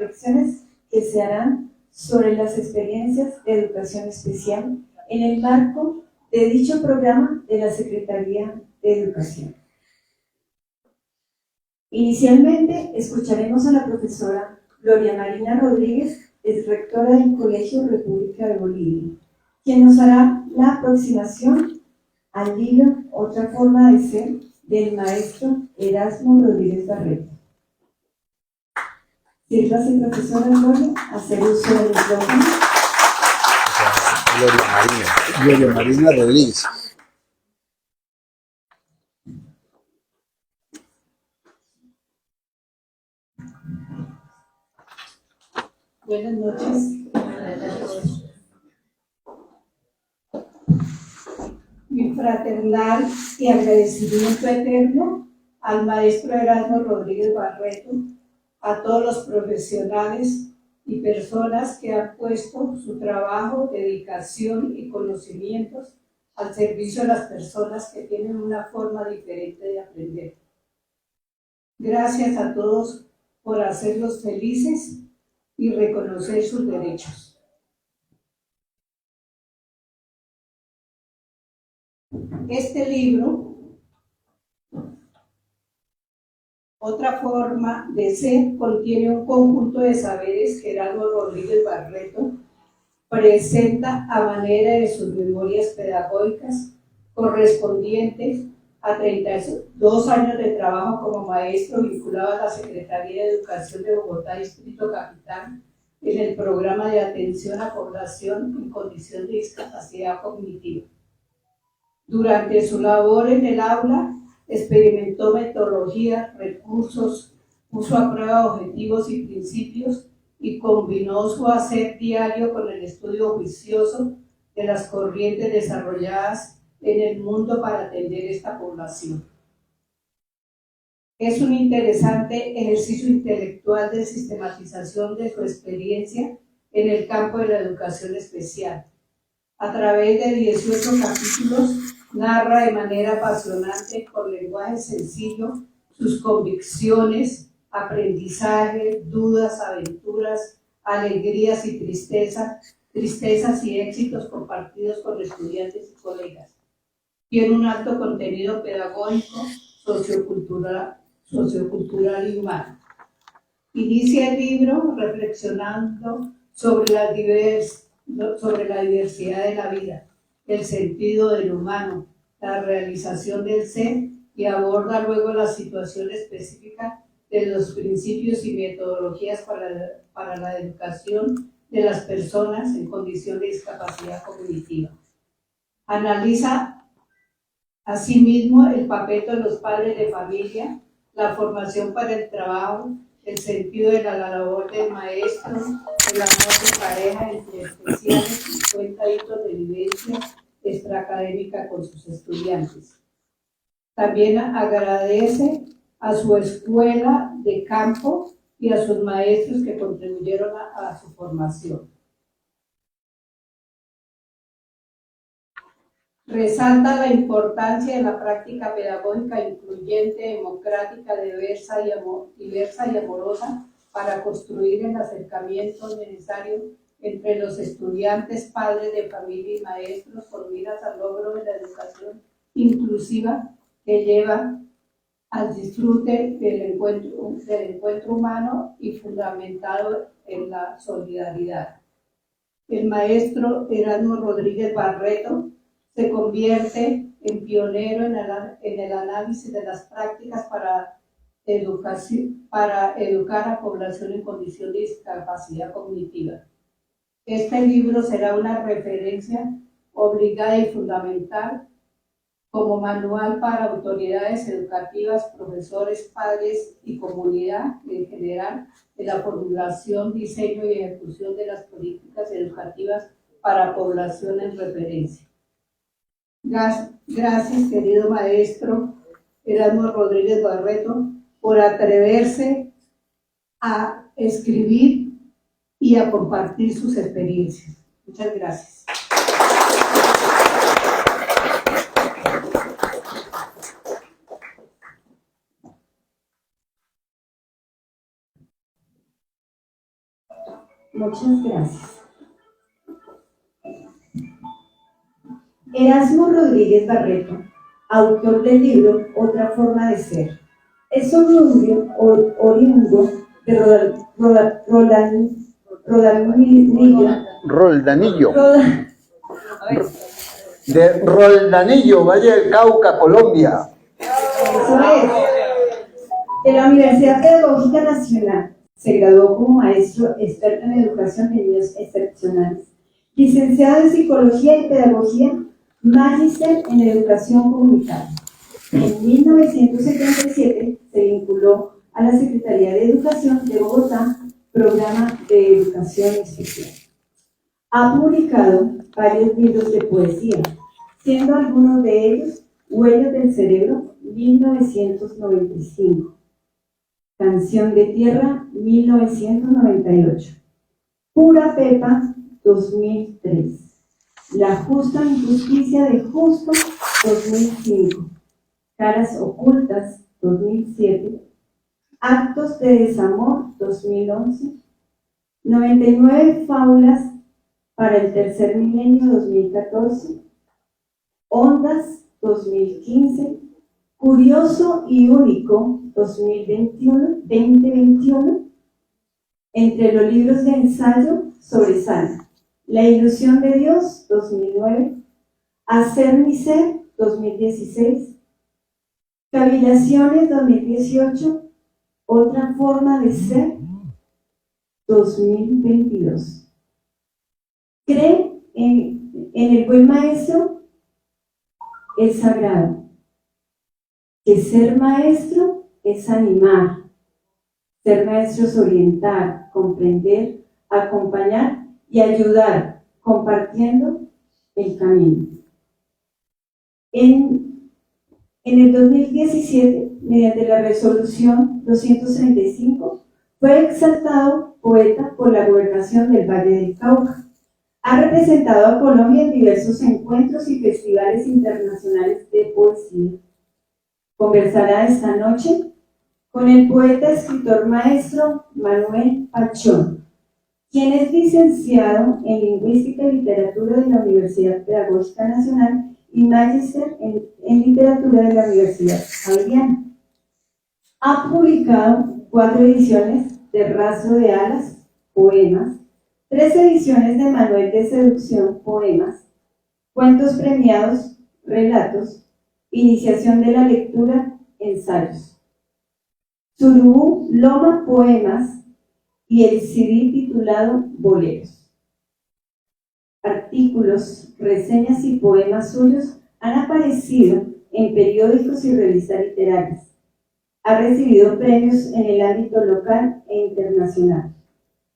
reflexiones que se harán sobre las experiencias de educación especial en el marco de dicho programa de la Secretaría de Educación. Inicialmente escucharemos a la profesora Gloria Marina Rodríguez, rectora del Colegio República de Bolivia, quien nos hará la aproximación al libro Otra forma de ser del maestro Erasmo Rodríguez Barreto. Sírvase, profesora Gloria, hacer uso del micrófono. Gloria Marina Rodríguez. Buenas noches. Mi fraternal y agradecimiento eterno al maestro Erasmo Rodríguez Barreto, a todos los profesionales y personas que han puesto su trabajo, dedicación y conocimientos al servicio de las personas que tienen una forma diferente de aprender. Gracias a todos por hacerlos felices y reconocer sus derechos. Este libro, Otra forma de ser, contiene un conjunto de saberes que Erasmo Rodríguez Barreto presenta a manera de sus memorias pedagógicas correspondientes a 32 años de trabajo como maestro vinculado a la Secretaría de Educación de Bogotá, Distrito Capital, en el programa de atención a población en condición de discapacidad cognitiva. Durante su labor en el aula, experimentó metodologías, recursos, puso a prueba objetivos y principios y combinó su hacer diario con el estudio juicioso de las corrientes desarrolladas en el mundo para atender esta población. Es un interesante ejercicio intelectual de sistematización de su experiencia en el campo de la educación especial. A través de 18 capítulos, narra de manera apasionante, con lenguaje sencillo, sus convicciones, aprendizaje, dudas, aventuras, alegrías y tristezas y éxitos compartidos con estudiantes y colegas. Tiene un alto contenido pedagógico, sociocultural y humano. Inicia el libro reflexionando sobre la diversidad de la vida, el sentido del humano, la realización del ser, y aborda luego la situación específica de los principios y metodologías para la educación de las personas en condición de discapacidad cognitiva. Analiza asimismo el papel de los padres de familia, la formación para el trabajo, el sentido de la labor del maestro, el amor de pareja entre especiales y cuenta hitos de vivencia extraacadémica con sus estudiantes. También agradece a su escuela de campo y a sus maestros que contribuyeron a su formación. Resalta la importancia de la práctica pedagógica incluyente, democrática, diversa y amorosa para construir el acercamiento necesario entre los estudiantes, padres de familia y maestros con miras al logro de la educación inclusiva que lleva al disfrute del encuentro humano y fundamentado en la solidaridad. El maestro Erasmo Rodríguez Barreto se convierte en pionero en el análisis de las prácticas para educar a población en condición de discapacidad cognitiva. Este libro será una referencia obligada y fundamental como manual para autoridades educativas, profesores, padres y comunidad en general en la formulación, diseño y ejecución de las políticas educativas para población en referencia. Gracias, querido maestro Erasmo Rodríguez Barreto, por atreverse a escribir y a compartir sus experiencias. Muchas gracias. Muchas gracias. Erasmo Rodríguez Barreto, autor del libro Otra forma de ser, es oriundo de Roldanillo. De Roldanillo, Valle del Cauca, Colombia. Eso es. De la Universidad Pedagógica Nacional. Se graduó como maestro experto en educación de niños excepcionales. Licenciado en Psicología y Pedagogía, magíster en Educación Comunitaria. En 1977 se vinculó a la Secretaría de Educación de Bogotá, Programa de Educación Especial. Ha publicado varios libros de poesía, siendo algunos de ellos Huellas del Cerebro, 1995, Canción de Tierra, 1998, Pura Pepa, 2003, La Justa Injusticia de Justo, 2005, Caras Ocultas, 2007, Actos de Desamor, 2011, 99 Fábulas para el Tercer Milenio, 2014, Ondas, 2015, Curioso y Único, 2021, entre los libros de ensayo sobresale La Ilusión de Dios, 2009, Hacer mi ser, 2016, Cavilaciones, 2018, Otra forma de ser, 2022. Cree en el buen maestro, es sagrado, que ser maestro es animar, ser maestro es orientar, comprender, acompañar y ayudar, compartiendo el camino. En el 2017, mediante la resolución 235, fue exaltado poeta por la Gobernación del Valle del Cauca. Ha representado a Colombia en diversos encuentros y festivales internacionales de poesía. Conversará esta noche con el poeta, escritor, maestro Manuel Pachón, quien es licenciado en Lingüística y Literatura de la Universidad Pedagógica Nacional y magíster en Literatura de la Universidad Javeriana. Ha publicado 4 ediciones de Rastro de Alas, poemas, 3 ediciones de Manual de Seducción, poemas, cuentos premiados, relatos, iniciación de la lectura, ensayos. Surubú, Loma, poemas y el CD titulado Boleros. Artículos, reseñas y poemas suyos han aparecido en periódicos y revistas literarias. Ha recibido premios en el ámbito local e internacional.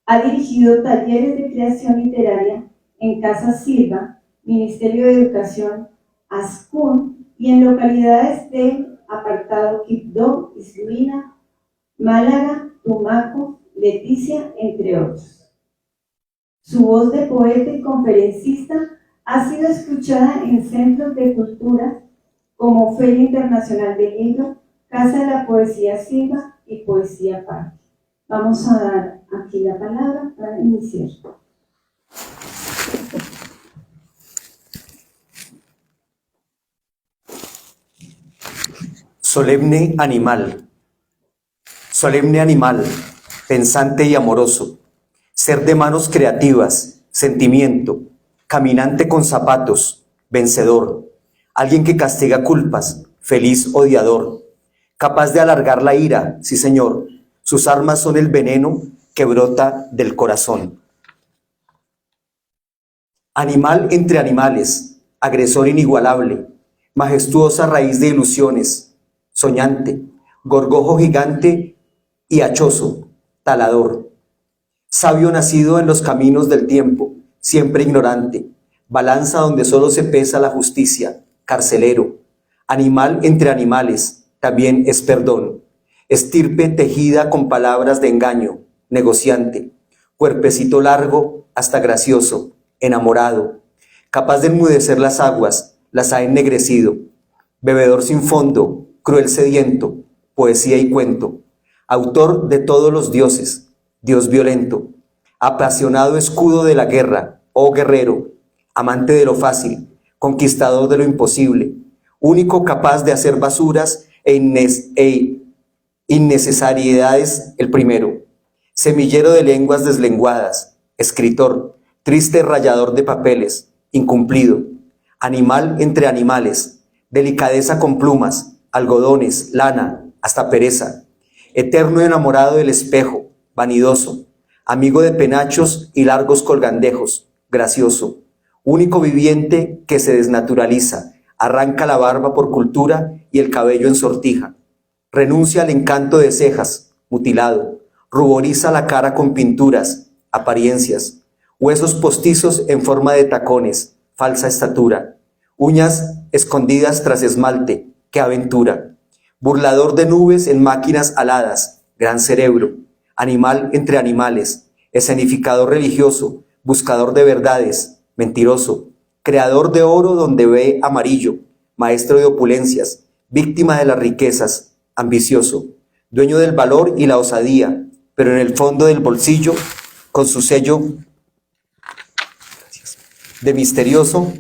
Ha dirigido talleres de creación literaria en Casa Silva, Ministerio de Educación, Ascún y en localidades de Apartado Quibdó, Isluina, Málaga, Tumaco, Leticia, entre otros. Su voz de poeta y conferencista ha sido escuchada en centros de cultura como Feria Internacional del Libro, Casa de la Poesía Silva y Poesía Parque. Vamos a dar aquí la palabra para iniciar. Solemne animal, pensante y amoroso, ser de manos creativas, sentimiento, caminante con zapatos, vencedor, alguien que castiga culpas, feliz odiador, capaz de alargar la ira, sí señor, sus armas son el veneno que brota del corazón. Animal entre animales, agresor inigualable, majestuosa raíz de ilusiones, soñante, gorgojo gigante y hachoso, talador. Sabio nacido en los caminos del tiempo, siempre ignorante, balanza donde solo se pesa la justicia, carcelero, animal entre animales, también es perdón, estirpe tejida con palabras de engaño, negociante, cuerpecito largo hasta gracioso, enamorado, capaz de enmudecer las aguas, las ha ennegrecido, bebedor sin fondo, cruel sediento, poesía y cuento, autor de todos los dioses, Dios violento, apasionado escudo de la guerra, oh guerrero, amante de lo fácil, conquistador de lo imposible, único capaz de hacer basuras e innecesariedades el primero, semillero de lenguas deslenguadas, escritor, triste rayador de papeles, incumplido, animal entre animales, delicadeza con plumas, algodones, lana, hasta pereza, eterno enamorado del espejo, vanidoso, amigo de penachos y largos colgandejos, gracioso, único viviente que se desnaturaliza, arranca la barba por cultura y el cabello en sortija, renuncia al encanto de cejas, mutilado, ruboriza la cara con pinturas, apariencias, huesos postizos en forma de tacones, falsa estatura, uñas escondidas tras esmalte, qué aventura, burlador de nubes en máquinas aladas, gran cerebro, animal entre animales, escenificador religioso, buscador de verdades, mentiroso, creador de oro donde ve amarillo, maestro de opulencias, víctima de las riquezas, ambicioso, dueño del valor y la osadía, pero en el fondo del bolsillo, con su sello de misterioso,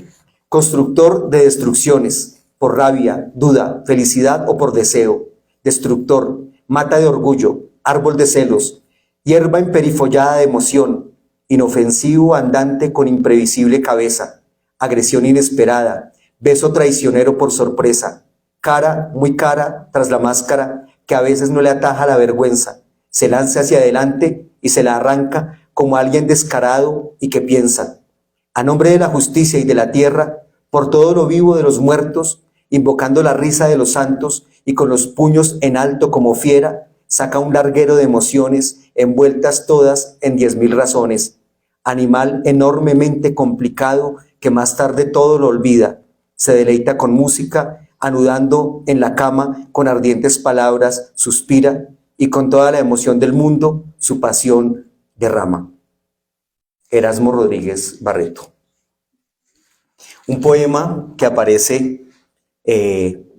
constructor de destrucciones, por rabia, duda, felicidad o por deseo, destructor, mata de orgullo, árbol de celos, hierba emperifollada de emoción, inofensivo andante con imprevisible cabeza, agresión inesperada, beso traicionero por sorpresa, cara, muy cara, tras la máscara, que a veces no le ataja la vergüenza, se lanza hacia adelante y se la arranca como alguien descarado y que piensa, a nombre de la justicia y de la tierra, por todo lo vivo de los muertos, invocando la risa de los santos y con los puños en alto como fiera, saca un larguero de emociones envueltas todas en 10.000 razones. Animal enormemente complicado que más tarde todo lo olvida. Se deleita con música, anudando en la cama con ardientes palabras, suspira y con toda la emoción del mundo su pasión derrama. Erasmo Rodríguez Barreto. Un poema que aparece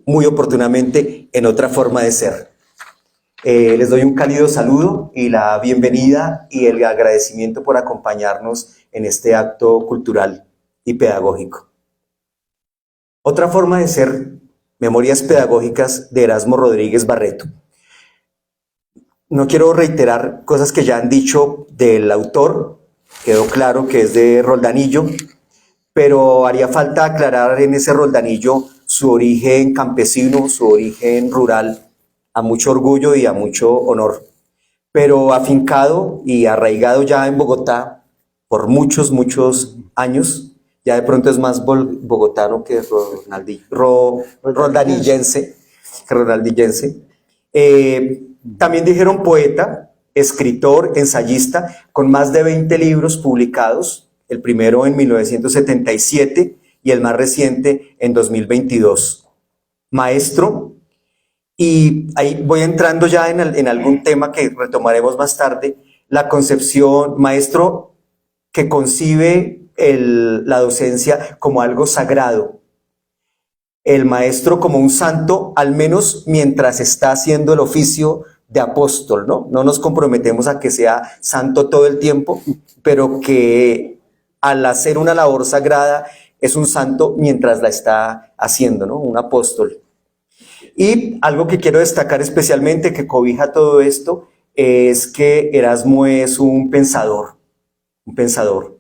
muy oportunamente en Otra forma de ser. Les doy un cálido saludo y la bienvenida y el agradecimiento por acompañarnos en este acto cultural y pedagógico. Otra forma de ser, Memorias Pedagógicas de Erasmo Rodríguez Barreto. No quiero reiterar cosas que ya han dicho del autor, quedó claro que es de Roldanillo, pero haría falta aclarar en ese Roldanillo su origen campesino, su origen rural, a mucho orgullo y a mucho honor, pero afincado y arraigado ya en Bogotá por muchos años, ya de pronto es más bogotano que roldanillense. También dijeron poeta, escritor, ensayista, con más de 20 libros publicados, el primero en 1977 y el más reciente en 2022. Maestro, y ahí voy entrando ya en algún tema que retomaremos más tarde, la concepción, maestro que concibe la docencia como algo sagrado, el maestro como un santo, al menos mientras está haciendo el oficio de apóstol, ¿no? No nos comprometemos a que sea santo todo el tiempo, pero que al hacer una labor sagrada es un santo mientras la está haciendo, ¿no? Un apóstol. Y algo que quiero destacar especialmente que cobija todo esto es que Erasmo es un pensador,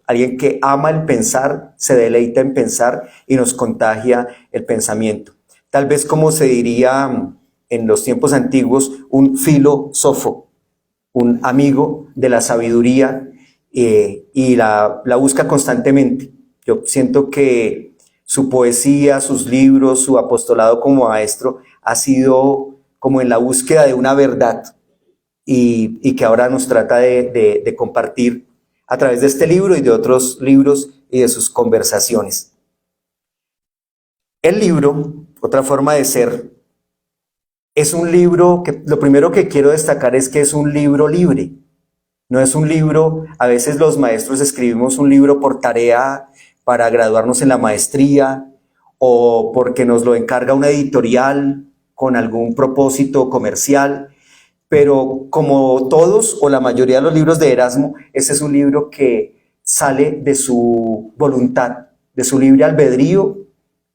alguien que ama el pensar, se deleita en pensar y nos contagia el pensamiento. Tal vez como se diría en los tiempos antiguos, un filósofo, un amigo de la sabiduría y la busca constantemente. Yo siento que su poesía, sus libros, su apostolado como maestro ha sido como en la búsqueda de una verdad y que ahora nos trata de compartir a través de este libro y de otros libros y de sus conversaciones. El libro, Otra forma de ser, es un libro que lo primero que quiero destacar es que es un libro libre. No es un libro, a veces los maestros escribimos un libro por tarea para graduarnos en la maestría o porque nos lo encarga una editorial con algún propósito comercial, pero como todos o la mayoría de los libros de Erasmo, este es un libro que sale de su voluntad, de su libre albedrío,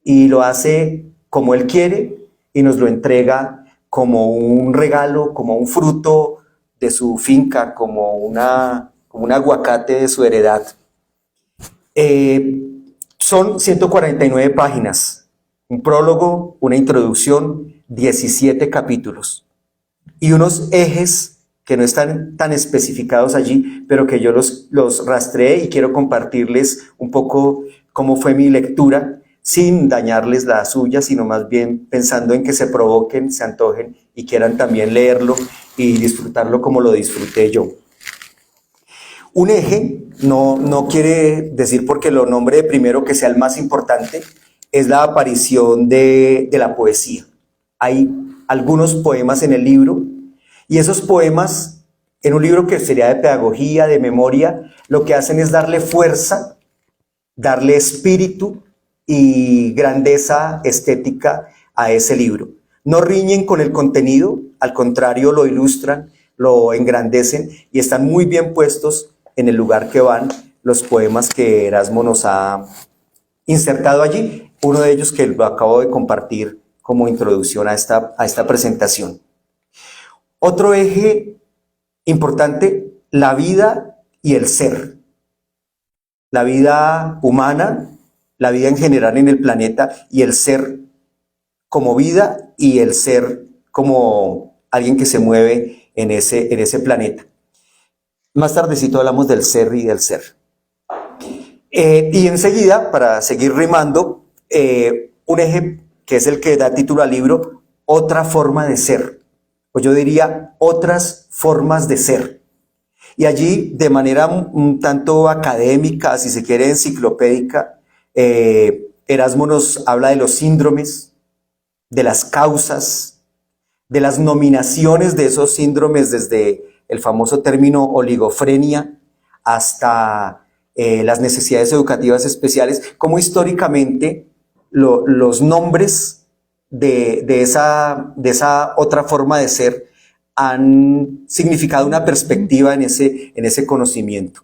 y lo hace como él quiere y nos lo entrega como un regalo, como un fruto de su finca, como un aguacate de su heredad. Son 149 páginas, un prólogo, una introducción, 17 capítulos y unos ejes que no están tan especificados allí, pero que yo los rastreé y quiero compartirles un poco cómo fue mi lectura, sin dañarles la suya, sino más bien pensando en que se provoquen, se antojen y quieran también leerlo y disfrutarlo como lo disfruté yo. Un eje no quiere decir porque lo nombre de primero que sea el más importante, es la aparición de la poesía. Hay algunos poemas en el libro y esos poemas, en un libro que sería de pedagogía, de memoria, lo que hacen es darle fuerza, darle espíritu y grandeza estética a ese libro. No riñen con el contenido, al contrario lo ilustran, lo engrandecen y están muy bien puestos en el lugar que van los poemas que Erasmo nos ha insertado allí, uno de ellos que lo acabo de compartir como introducción a esta presentación. Otro eje importante, la vida y el ser. La vida humana, la vida en general en el planeta y el ser como vida y el ser como alguien que se mueve en ese planeta. Más tardecito hablamos del ser y del ser. Y enseguida, para seguir rimando, un eje que es el que da título al libro, otra forma de ser, o yo diría otras formas de ser. Y allí, de manera un tanto académica, si se quiere enciclopédica, Erasmo nos habla de los síndromes, de las causas, de las nominaciones de esos síndromes, desde el famoso término oligofrenia hasta las necesidades educativas especiales, como históricamente los nombres de esa otra forma de ser han significado una perspectiva en ese conocimiento.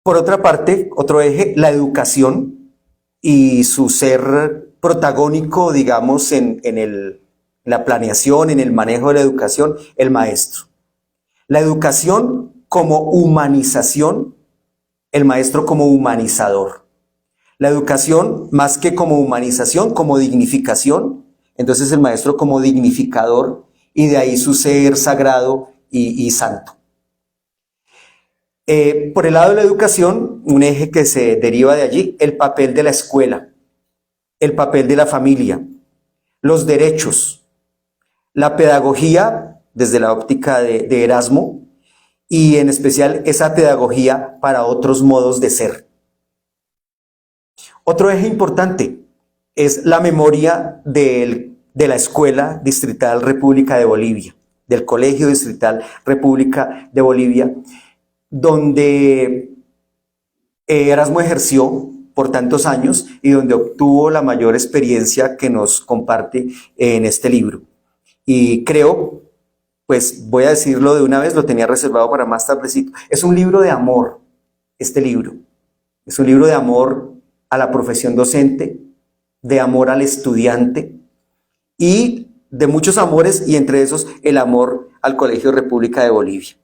Por otra parte, otro eje, la educación y su ser protagónico, digamos, en la planeación, en el manejo de la educación, el maestro. La educación como humanización, el maestro como humanizador. La educación, más que como humanización, como dignificación, entonces el maestro como dignificador, y de ahí su ser sagrado y santo. Por el lado de la educación, un eje que se deriva de allí, el papel de la escuela, el papel de la familia, los derechos, la pedagogía desde la óptica de Erasmo y en especial esa pedagogía para otros modos de ser. Otro eje importante es la memoria de la Escuela Distrital República de Bolivia, del Colegio Distrital República de Bolivia, donde Erasmo ejerció por tantos años y donde obtuvo la mayor experiencia que nos comparte en este libro. Y creo, pues voy a decirlo de una vez, lo tenía reservado para más tardecito, es un libro de amor, este libro. Es un libro de amor a la profesión docente, de amor al estudiante y de muchos amores, y entre esos el amor al Colegio República de Bolivia.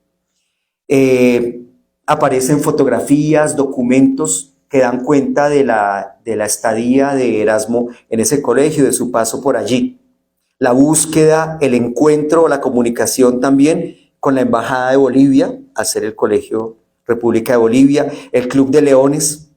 Aparecen fotografías, documentos que dan cuenta de la estadía de Erasmo en ese colegio, de su paso por allí. La búsqueda, el encuentro, la comunicación también con la Embajada de Bolivia, al ser el Colegio República de Bolivia, el Club de Leones,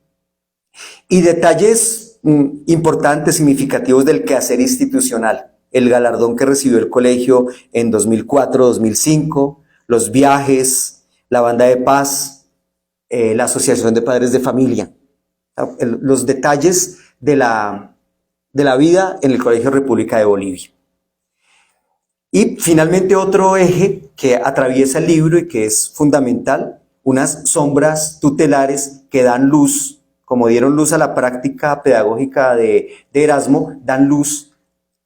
y detalles importantes, significativos del quehacer institucional. El galardón que recibió el colegio en 2004, 2005, los viajes, la banda de paz, la Asociación de Padres de Familia, los detalles de la vida en el Colegio República de Bolivia. Y finalmente otro eje que atraviesa el libro y que es fundamental, unas sombras tutelares que dan luz, como dieron luz a la práctica pedagógica de Erasmo, dan luz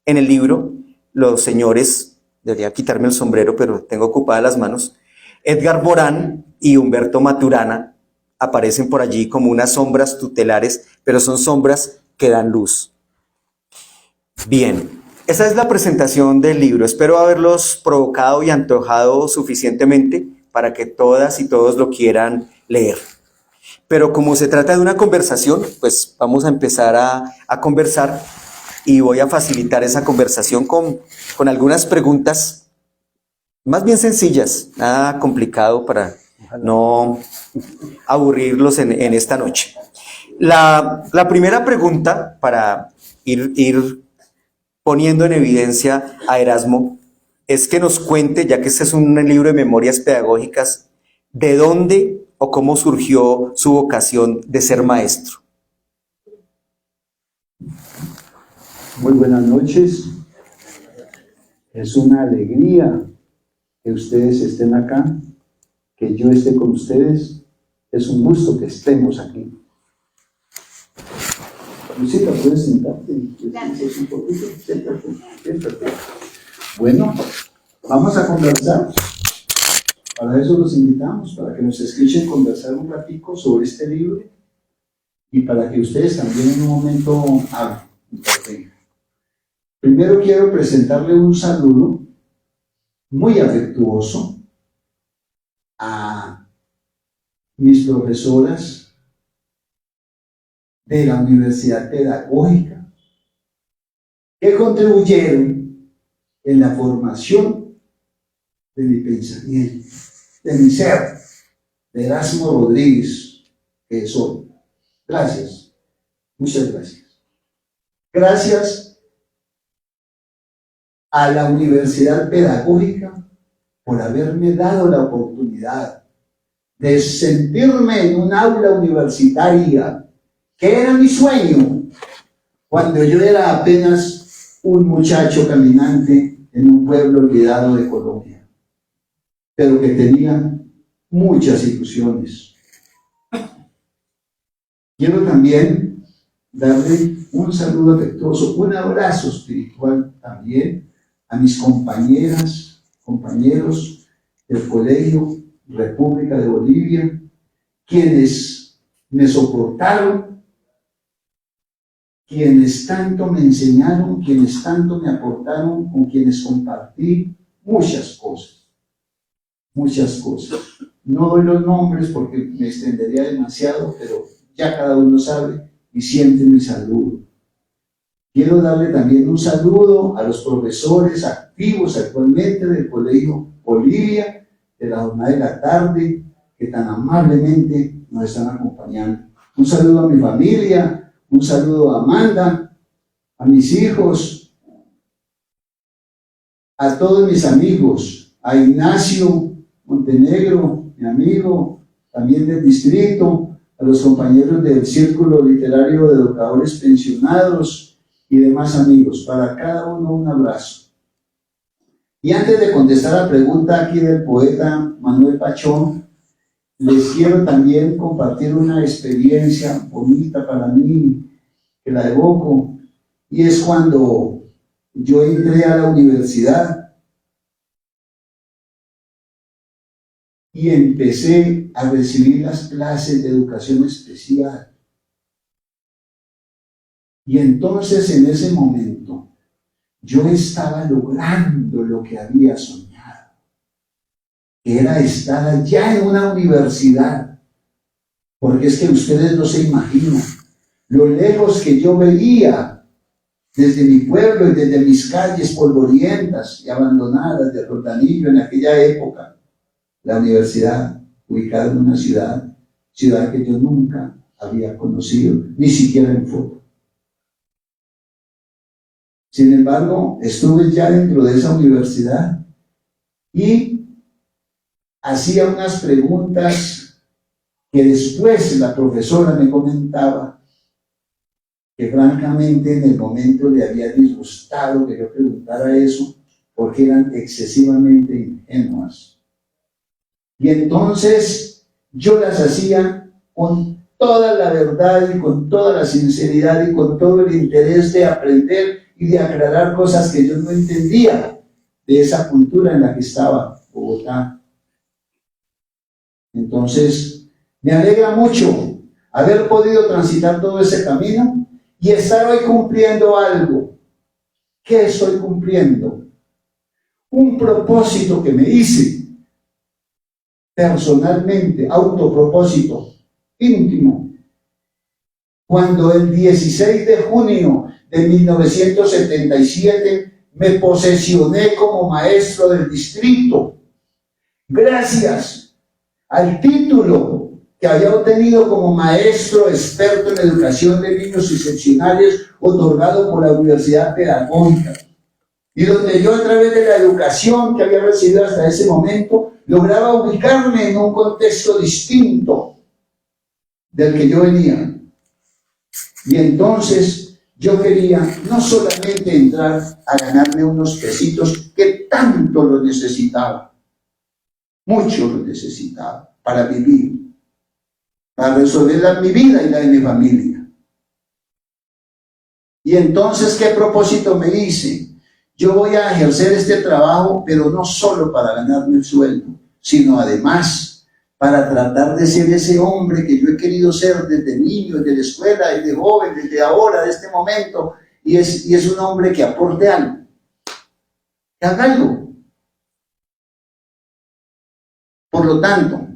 en el libro los señores debería quitarme el sombrero, pero tengo ocupadas las manos. Edgar Morán y Humberto Maturana aparecen por allí como unas sombras tutelares, pero son sombras que dan luz. Bien, esa es la presentación del libro. Espero haberlos provocado y antojado suficientemente para que todas y todos lo quieran leer. Pero como se trata de una conversación, pues vamos a empezar a conversar y voy a facilitar esa conversación con algunas preguntas más bien sencillas, nada complicado para no aburrirlos en esta noche. La primera pregunta, para ir poniendo en evidencia a Erasmo, es que nos cuente, ya que este es un libro de memorias pedagógicas, de dónde o cómo surgió su vocación de ser maestro. Muy buenas noches. Es una alegría que ustedes estén acá, que yo esté con ustedes. Es un gusto que estemos aquí. Lucita, ¿puedes sentarte? Gracias. Un poquito. Siéntate. Bueno, vamos a conversar. Para eso los invitamos, para que nos escuchen conversar un ratico sobre este libro y para que ustedes también en un momento hablen. Primero quiero presentarle un saludo muy afectuoso a mis profesoras de la Universidad Pedagógica que contribuyeron en la formación de mi pensamiento, de mi ser, de Erasmo Rodríguez, que soy. Gracias, muchas gracias. Gracias a la Universidad Pedagógica por haberme dado la oportunidad de sentirme en un aula universitaria, que era mi sueño, cuando yo era apenas un muchacho caminante en un pueblo olvidado de Colombia, pero que tenía muchas ilusiones. Quiero también darle un saludo afectuoso, un abrazo espiritual también a mis compañeras, compañeros del Colegio República de Bolivia, quienes me soportaron, quienes tanto me enseñaron, quienes tanto me aportaron, con quienes compartí muchas cosas, muchas cosas. No doy los nombres porque me extendería demasiado, pero ya cada uno sabe y siente mi saludo. Quiero darle también un saludo a los profesores activos actualmente del Colegio Bolivia, de la jornada de la tarde, que tan amablemente nos están acompañando. Un saludo a mi familia, un saludo a Amanda, a mis hijos, a todos mis amigos, a Ignacio Montenegro, mi amigo, también del distrito, a los compañeros del Círculo Literario de Educadores Pensionados, y demás amigos. Para cada uno un abrazo. Y antes de contestar la pregunta aquí del poeta Manuel Pachón, les quiero también compartir una experiencia bonita para mí, que la evoco, y es cuando yo entré a la universidad y empecé a recibir las clases de educación especial. Y entonces en ese momento yo estaba logrando lo que había soñado, que era estar allá en una universidad, porque es que ustedes no se imaginan lo lejos que yo veía desde mi pueblo y desde mis calles polvorientas y abandonadas de Rotanillo en aquella época, la universidad ubicada en una ciudad que yo nunca había conocido, ni siquiera en foto. Sin embargo, estuve ya dentro de esa universidad y hacía unas preguntas que después la profesora me comentaba que francamente en el momento le había disgustado que yo preguntara eso porque eran excesivamente ingenuas. Y entonces yo las hacía con toda la verdad y con toda la sinceridad y con todo el interés de aprender y de aclarar cosas que yo no entendía, de esa cultura en la que estaba Bogotá. Entonces, me alegra mucho haber podido transitar todo ese camino y estar hoy cumpliendo algo. ¿Qué estoy cumpliendo? Un propósito que me hice personalmente, autopropósito íntimo. Cuando el 16 de junio de 1977 me posesioné como maestro del distrito, gracias al título que había obtenido como maestro experto en educación de niños excepcionales otorgado por la Universidad Pedagógica, y donde yo, a través de la educación que había recibido hasta ese momento, lograba ubicarme en un contexto distinto del que yo venía. Y entonces yo quería no solamente entrar a ganarme unos pesitos que tanto lo necesitaba, mucho lo necesitaba para vivir, para resolver mi vida y la de mi familia. Y entonces, ¿qué propósito me hice? Yo voy a ejercer este trabajo, pero no solo para ganarme el sueldo, sino además para tratar de ser ese hombre que yo he querido ser desde niño, desde la escuela, desde joven, desde ahora, de este momento, y es un hombre que aporte algo, que haga algo. Por lo tanto,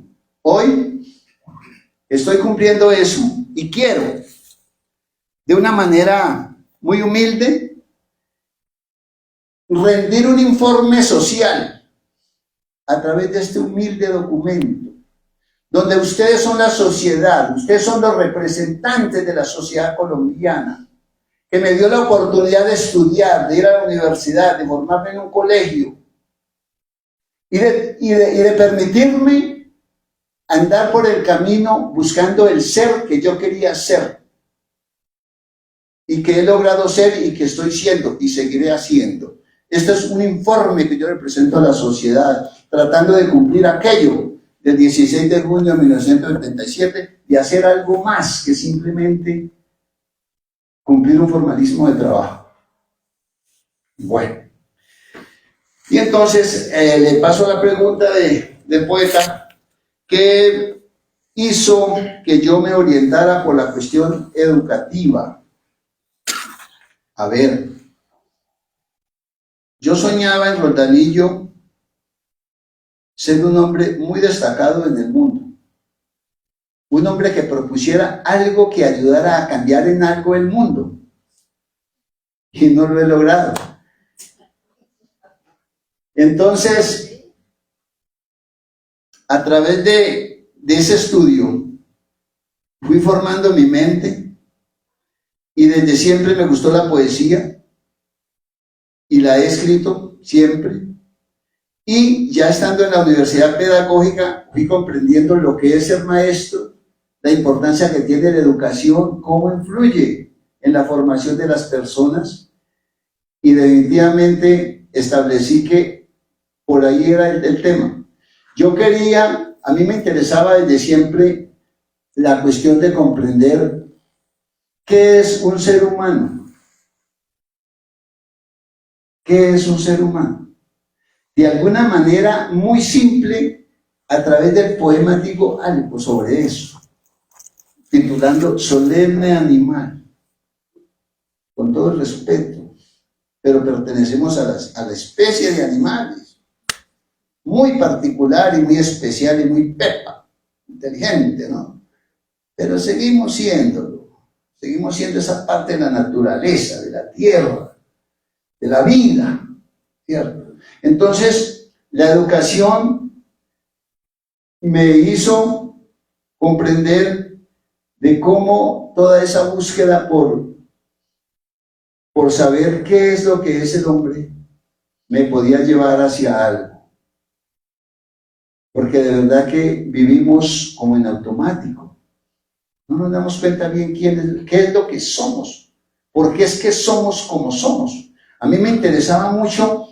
hoy estoy cumpliendo eso y quiero, de una manera muy humilde, rendir un informe social a través de este humilde documento, donde ustedes son la sociedad, ustedes son los representantes de la sociedad colombiana, que me dio la oportunidad de estudiar, de ir a la universidad, de formarme en un colegio, y de permitirme andar por el camino buscando el ser que yo quería ser, y que he logrado ser y que estoy siendo y seguiré haciendo. Este es un informe que yo represento a la sociedad, tratando de cumplir aquello del 16 de junio de 1977 y hacer algo más que simplemente cumplir un formalismo de trabajo. Bueno, y entonces le paso la pregunta del poeta, ¿qué hizo que yo me orientara por la cuestión educativa? A ver, yo soñaba en Roldanillo ser un hombre muy destacado en el mundo, un hombre que propusiera algo que ayudara a cambiar en algo el mundo, y no lo he logrado. Entonces, a través de ese estudio, fui formando mi mente, y desde siempre me gustó la poesía, y la he escrito siempre. Y ya estando en la Universidad Pedagógica, fui comprendiendo lo que es ser maestro, la importancia que tiene la educación, cómo influye en la formación de las personas, y definitivamente establecí que por ahí era el tema. A mí me interesaba desde siempre la cuestión de comprender qué es un ser humano. ¿Qué es un ser humano? De alguna manera muy simple, a través del poema digo algo sobre eso, titulando Solemne Animal, con todo el respeto, pero pertenecemos a la especie de animales, muy particular y muy especial y muy pepa, inteligente, ¿no? Pero seguimos siendo esa parte de la naturaleza, de la tierra, de la vida, ¿cierto? Entonces, la educación me hizo comprender de cómo toda esa búsqueda por saber qué es lo que es el hombre me podía llevar hacia algo. Porque de verdad que vivimos como en automático. No nos damos cuenta bien qué es lo que somos. ¿Por qué es que somos como somos? A mí me interesaba mucho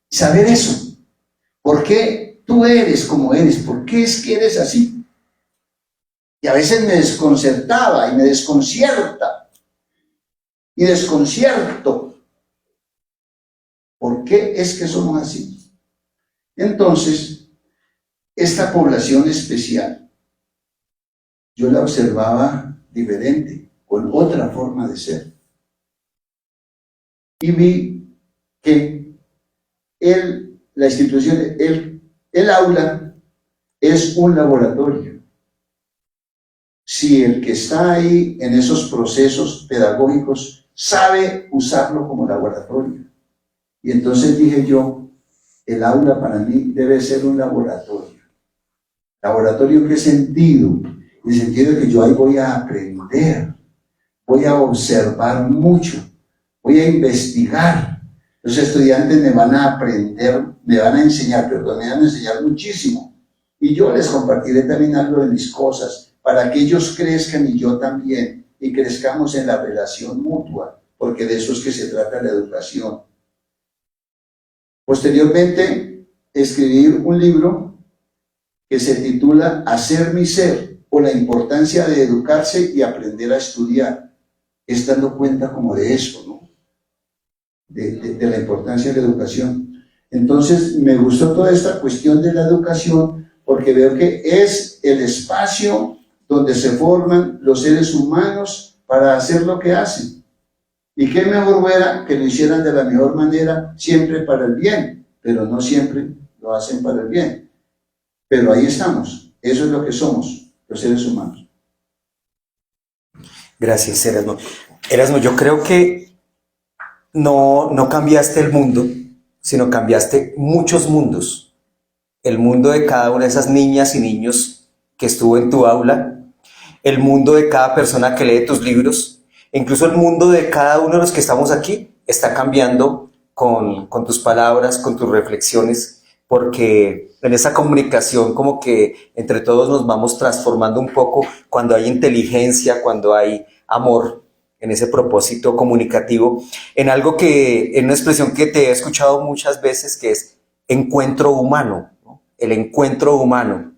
saber eso. ¿Por qué tú eres como eres? ¿Por qué es que eres así? Y a veces me desconcertaba y me desconcierta y desconcierto, ¿Por qué es que somos así? Entonces, esta población especial, yo la observaba diferente, con otra forma de ser. Y vi que la institución, el aula es un laboratorio. Si el que está ahí en esos procesos pedagógicos sabe usarlo como laboratorio. Y entonces dije yo, el aula para mí debe ser un laboratorio. ¿Laboratorio en qué sentido? En el sentido de que yo ahí voy a aprender, voy a observar mucho, voy a investigar. Los estudiantes me van a aprender, me van a enseñar muchísimo. Y yo les compartiré también algo de mis cosas, para que ellos crezcan y yo también, y crezcamos en la relación mutua, porque de eso es que se trata la educación. Posteriormente, escribí un libro que se titula Hacer mi ser, o la importancia de educarse y aprender a estudiar. Es dando cuenta como de eso, ¿no? De la importancia de la educación. Entonces, me gustó toda esta cuestión de la educación, porque veo que es el espacio donde se forman los seres humanos para hacer lo que hacen. Y qué mejor fuera que lo hicieran de la mejor manera, siempre para el bien, pero no siempre lo hacen para el bien. Pero ahí estamos, eso es lo que somos, los seres humanos. Gracias, Erasmo. Erasmo, yo creo que no cambiaste el mundo, sino cambiaste muchos mundos. El mundo de cada una de esas niñas y niños que estuvo en tu aula, el mundo de cada persona que lee tus libros, incluso el mundo de cada uno de los que estamos aquí está cambiando con tus palabras, con tus reflexiones, porque en esa comunicación como que entre todos nos vamos transformando un poco cuando hay inteligencia, cuando hay amor, en ese propósito comunicativo, en una expresión que te he escuchado muchas veces, que es encuentro humano, ¿no? El encuentro humano,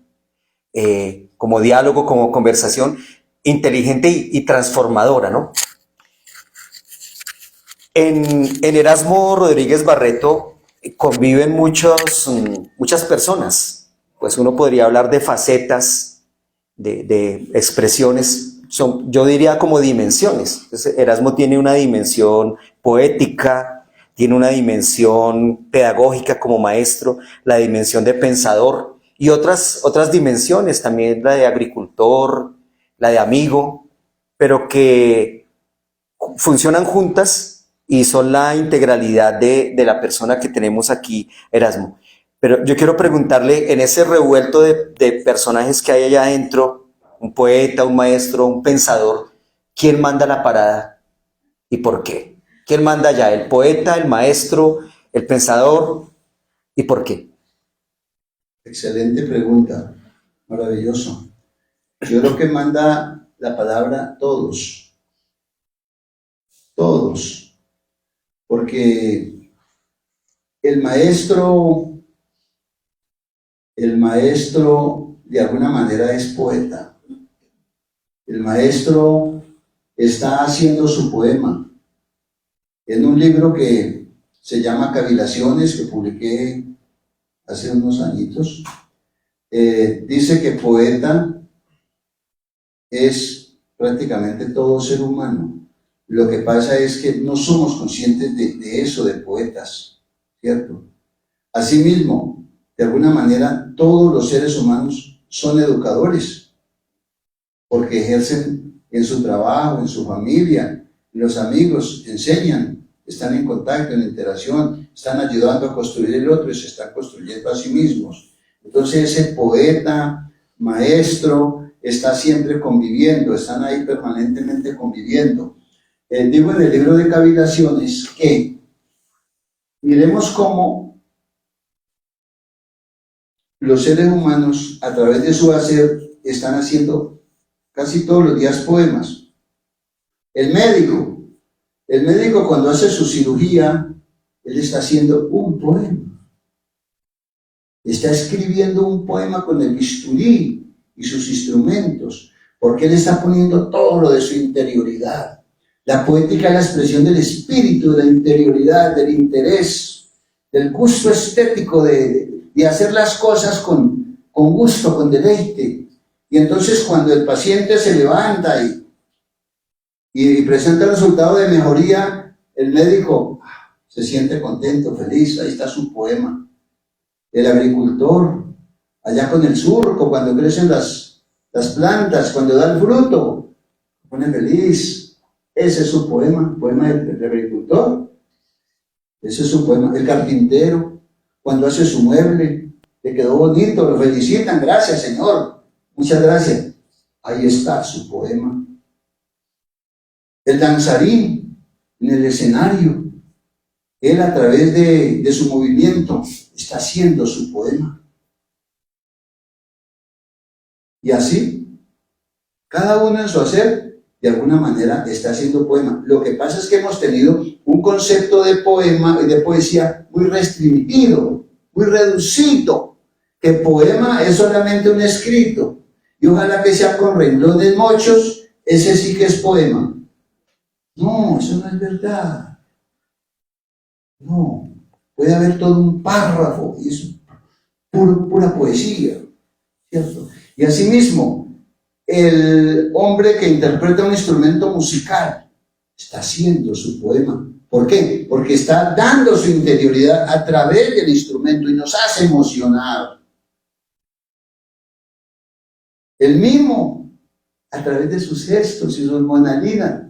como diálogo, como conversación inteligente y transformadora, ¿no? En Erasmo Rodríguez Barreto conviven muchas personas, pues uno podría hablar de facetas, de expresiones, yo diría como dimensiones. Entonces, Erasmo tiene una dimensión poética, tiene una dimensión pedagógica como maestro, la dimensión de pensador y otras dimensiones, también la de agricultor, la de amigo, pero que funcionan juntas y son la integralidad de la persona que tenemos aquí, Erasmo. Pero yo quiero preguntarle, en ese revuelto de personajes que hay allá adentro, un poeta, un maestro, un pensador, ¿quién manda la parada y por qué? ¿Quién manda allá? ¿El poeta, el maestro, el pensador y por qué? Excelente pregunta, maravilloso. Yo creo que manda la palabra todos, porque el maestro de alguna manera es poeta. El maestro está haciendo su poema en un libro que se llama Cavilaciones, que publiqué hace unos añitos. Dice que poeta es prácticamente todo ser humano. Lo que pasa es que no somos conscientes de eso, de poetas, ¿cierto? Asimismo, de alguna manera, todos los seres humanos son educadores, porque ejercen en su trabajo, en su familia, los amigos enseñan, están en contacto, en interacción, están ayudando a construir el otro y se están construyendo a sí mismos. Entonces ese poeta, maestro, está siempre conviviendo, están ahí permanentemente conviviendo. Digo en el libro de Cavilaciones que miremos cómo los seres humanos a través de su hacer están haciendo casi todos los días poemas. El médico cuando hace su cirugía, él está haciendo un poema. Está escribiendo un poema con el bisturí y sus instrumentos, porque él está poniendo todo lo de su interioridad. La poética es la expresión del espíritu, de la interioridad, del interés, del gusto estético de hacer las cosas con gusto, con deleite. Y entonces cuando el paciente se levanta y presenta el resultado de mejoría, el médico se siente contento, feliz, ahí está su poema. El agricultor, allá con el surco, cuando crecen las plantas, cuando da el fruto, se pone feliz. Ese es su poema, poema del agricultor. Ese es su poema. El carpintero, cuando hace su mueble, le quedó bonito, lo felicitan, gracias Señor, muchas gracias. Ahí está su poema. El danzarín en el escenario, él a través de su movimiento está haciendo su poema. Y así, cada uno en su hacer, de alguna manera está haciendo poema. Lo que pasa es que hemos tenido un concepto de poema y de poesía muy restringido, muy reducido, que poema es solamente un escrito, y ojalá que sea con renglones mochos, ese sí que es poema. No, eso no es verdad. No, puede haber todo un párrafo, y es pura poesía, ¿cierto? Y asimismo, el hombre que interpreta un instrumento musical está haciendo su poema. ¿Por qué? Porque está dando su interioridad a través del instrumento y nos hace emocionar. El mimo, a través de sus gestos y sus monalinas,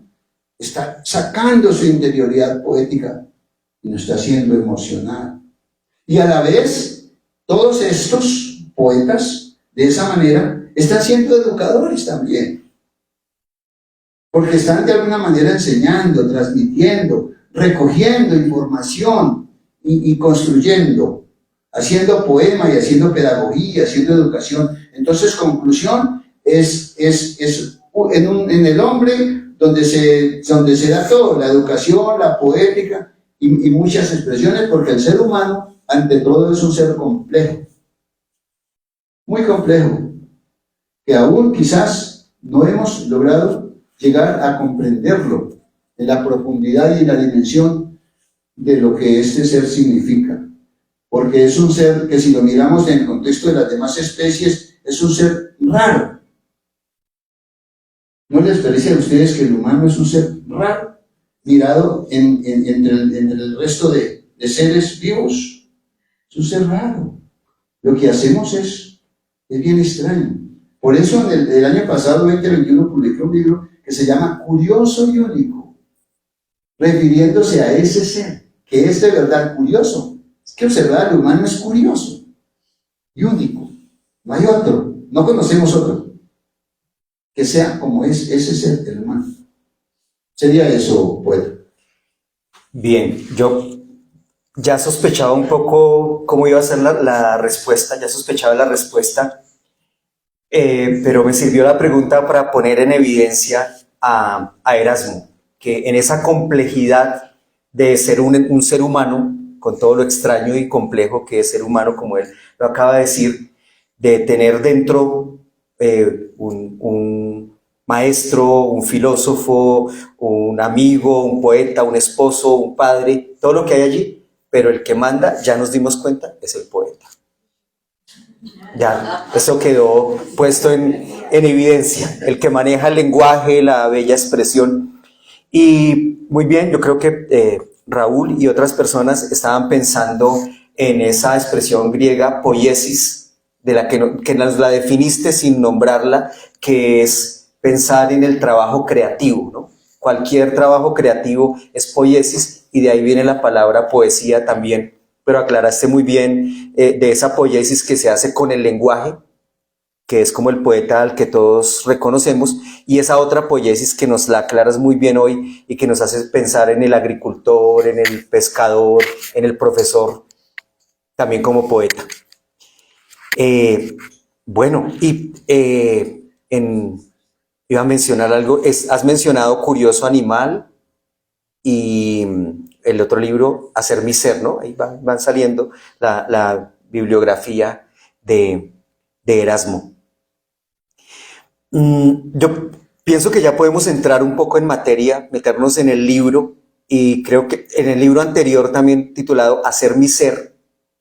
está sacando su interioridad poética y nos está haciendo emocionar. Y a la vez, todos estos poetas, de esa manera, están siendo educadores también. Porque están de alguna manera enseñando, transmitiendo, recogiendo información y construyendo, haciendo poema y haciendo pedagogía, haciendo educación. Entonces, conclusión, es en el hombre donde se da todo, la educación, la poética y muchas expresiones, porque el ser humano, ante todo, es un ser complejo, muy complejo, que aún quizás no hemos logrado llegar a comprenderlo en la profundidad y en la dimensión de lo que este ser significa. Porque es un ser que, si lo miramos en el contexto de las demás especies, es un ser raro. ¿No les parece a ustedes que el humano es un ser raro, mirado entre el resto de seres vivos? Es un ser raro. Lo que hacemos es bien extraño. Por eso el año pasado, 2021, publiqué un libro que se llama Curioso y Único, refiriéndose a ese ser, que es de verdad curioso. Es que observar al humano es curioso y único. No hay otro, no conocemos otro que sea como es ese ser, el humano. Sería eso, poeta. Bien, yo ya sospechaba un poco cómo iba a ser la respuesta, ya sospechaba la respuesta, pero me sirvió la pregunta para poner en evidencia a Erasmo, que en esa complejidad de ser un ser humano, con todo lo extraño y complejo que es ser humano, como él lo acaba de decir, de tener dentro un maestro, un filósofo, un amigo, un poeta, un esposo, un padre, todo lo que hay allí, pero el que manda, ya nos dimos cuenta, es el poeta. Ya, eso quedó puesto en evidencia, el que maneja el lenguaje, la bella expresión. Y muy bien, yo creo que Raúl y otras personas estaban pensando en esa expresión griega poiesis, de la que nos la definiste sin nombrarla, que es pensar en el trabajo creativo, ¿no? Cualquier trabajo creativo es poiesis, y de ahí viene la palabra poesía también, pero aclaraste muy bien de esa poiesis que se hace con el lenguaje, que es como el poeta al que todos reconocemos, y esa otra poiesis que nos la aclaras muy bien hoy y que nos hace pensar en el agricultor, en el pescador, en el profesor, también como poeta. Bueno, y iba a mencionar algo, has mencionado Curioso Animal y el otro libro, Hacer mi ser, ¿no? Ahí van saliendo la bibliografía de Erasmo. Yo pienso que ya podemos entrar un poco en materia, meternos en el libro y creo que en el libro anterior también titulado Hacer mi ser,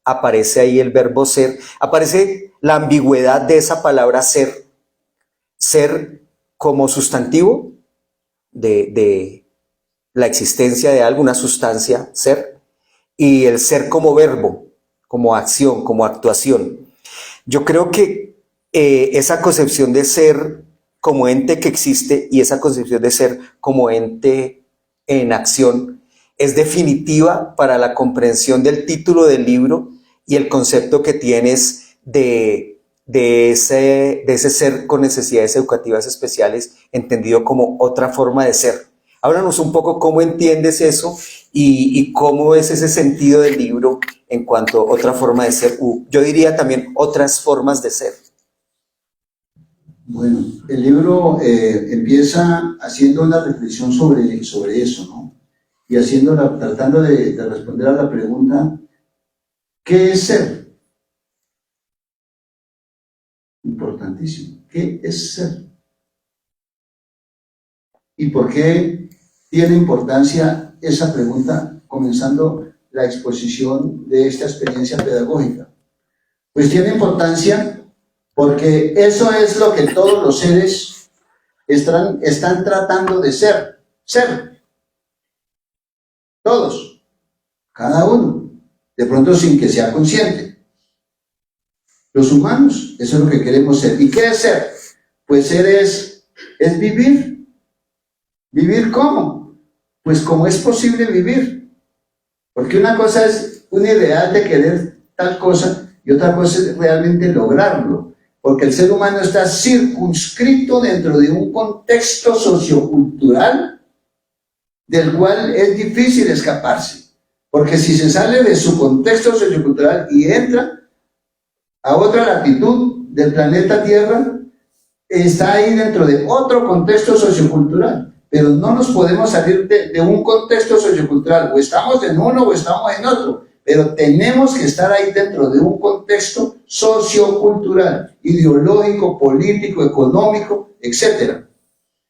aparece ahí el verbo ser, aparece la ambigüedad de esa palabra ser, ser como sustantivo de la existencia de alguna sustancia, ser, y el ser como verbo, como acción, como actuación. Yo creo que esa concepción de ser como ente que existe y esa concepción de ser como ente en acción es definitiva para la comprensión del título del libro y el concepto que tienes de ese ser con necesidades educativas especiales, entendido como otra forma de ser. Háblanos un poco cómo entiendes eso y cómo es ese sentido del libro en cuanto a otra forma de ser, yo diría también otras formas de ser. Bueno, el libro empieza haciendo una reflexión sobre eso, ¿no? Y tratando de responder a la pregunta, ¿qué es ser? Importantísimo. ¿Qué es ser? ¿Y por qué tiene importancia esa pregunta comenzando la exposición de esta experiencia pedagógica? Pues tiene importancia porque eso es lo que todos los seres están tratando de ser. Todos, cada uno, de pronto sin que sea consciente. Los humanos, eso es lo que queremos ser. ¿Y qué es ser? Pues ser es vivir. ¿Vivir cómo? Pues como es posible vivir. Porque una cosa es un ideal de querer tal cosa y otra cosa es realmente lograrlo. Porque el ser humano está circunscrito dentro de un contexto sociocultural del cual es difícil escaparse. Porque si se sale de su contexto sociocultural y entra a otra latitud del planeta Tierra, está ahí dentro de otro contexto sociocultural. Pero no nos podemos salir de un contexto sociocultural. O estamos en uno o estamos en otro. Pero tenemos que estar ahí dentro de un contexto sociocultural, ideológico, político, económico, etc.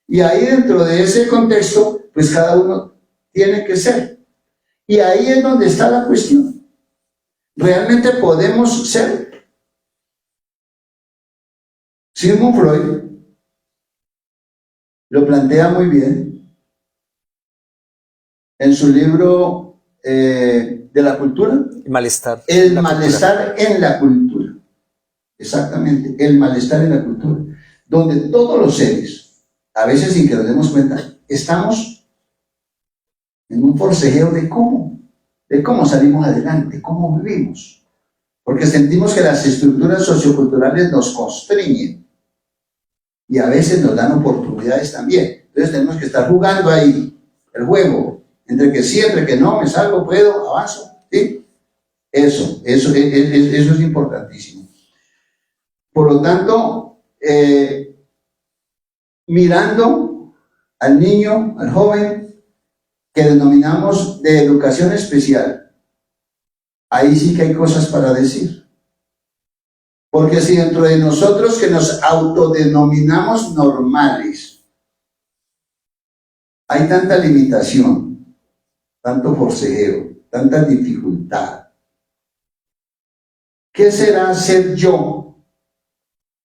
Y ahí dentro de ese contexto, pues cada uno tiene que ser. Y ahí es donde está la cuestión. ¿Realmente podemos ser? Sigmund Freud lo plantea muy bien en su libro de la cultura. El malestar. El malestar en la cultura. Exactamente, el malestar en la cultura. Donde todos los seres, a veces sin que nos demos cuenta, estamos en un forcejeo de cómo salimos adelante, cómo vivimos. Porque sentimos que las estructuras socioculturales nos constriñen y a veces nos dan oportunidades también. Entonces tenemos que estar jugando ahí el juego, entre que sí, entre que no, me salgo, puedo, avanzo, ¿sí? Eso es importantísimo. Por lo tanto, mirando al niño, al joven, que denominamos de educación especial, ahí sí que hay cosas para decir. Porque si dentro de nosotros que nos autodenominamos normales, hay tanta limitación, tanto forcejeo, tanta dificultad, ¿qué será ser yo,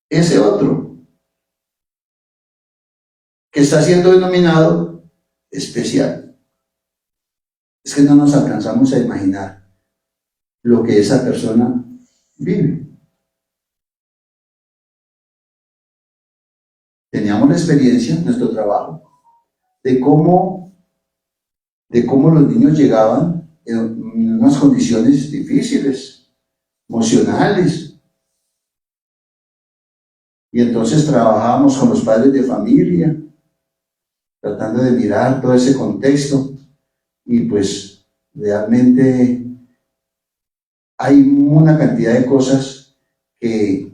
ese otro, que está siendo denominado especial? Es que no nos alcanzamos a imaginar lo que esa persona vive. Teníamos la experiencia en nuestro trabajo de cómo los niños llegaban en unas condiciones difíciles, emocionales. Y entonces trabajábamos con los padres de familia, tratando de mirar todo ese contexto, y pues realmente hay una cantidad de cosas que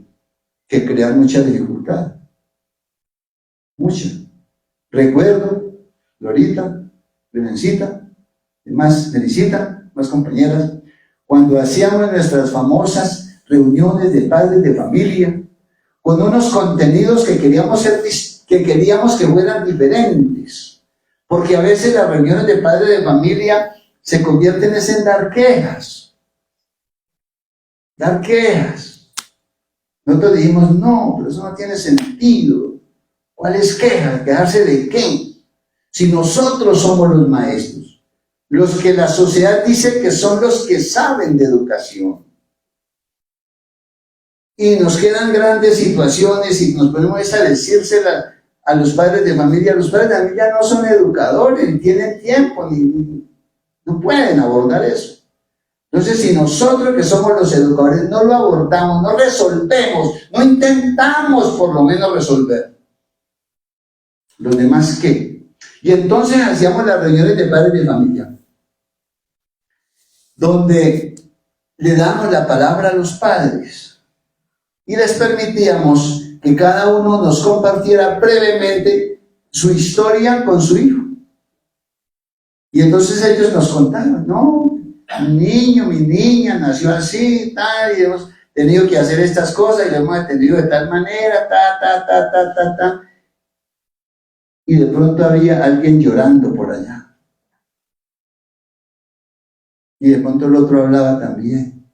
crean mucha dificultad. Mucha. Recuerdo, Lorita, Renencita, más Melisita, más compañeras, cuando hacíamos nuestras famosas reuniones de padres de familia, con unos contenidos que queríamos que fueran diferentes, Porque a veces las reuniones de padres de familia se convierten en dar quejas. Dar quejas. Nosotros dijimos, no, pero eso no tiene sentido. ¿Cuál es queja? ¿Quejarse de qué? Si nosotros somos los maestros, los que la sociedad dice que son los que saben de educación. Y nos quedan grandes situaciones y nos ponemos a decírselas a los padres de familia. Los padres de familia no son educadores, ni tienen tiempo, ni no pueden abordar eso. Entonces, si nosotros que somos los educadores no lo abordamos, no resolvemos, no intentamos por lo menos resolver, ¿los demás qué? Y entonces hacíamos las reuniones de padres de familia, donde le damos la palabra a los padres y les permitíamos que cada uno nos compartiera brevemente su historia con su hijo. Y entonces ellos nos contaron, no, mi niño, mi niña nació así, tal, y hemos tenido que hacer estas cosas y lo hemos atendido de tal manera, ta. Y de pronto había alguien llorando por allá. Y de pronto el otro hablaba también.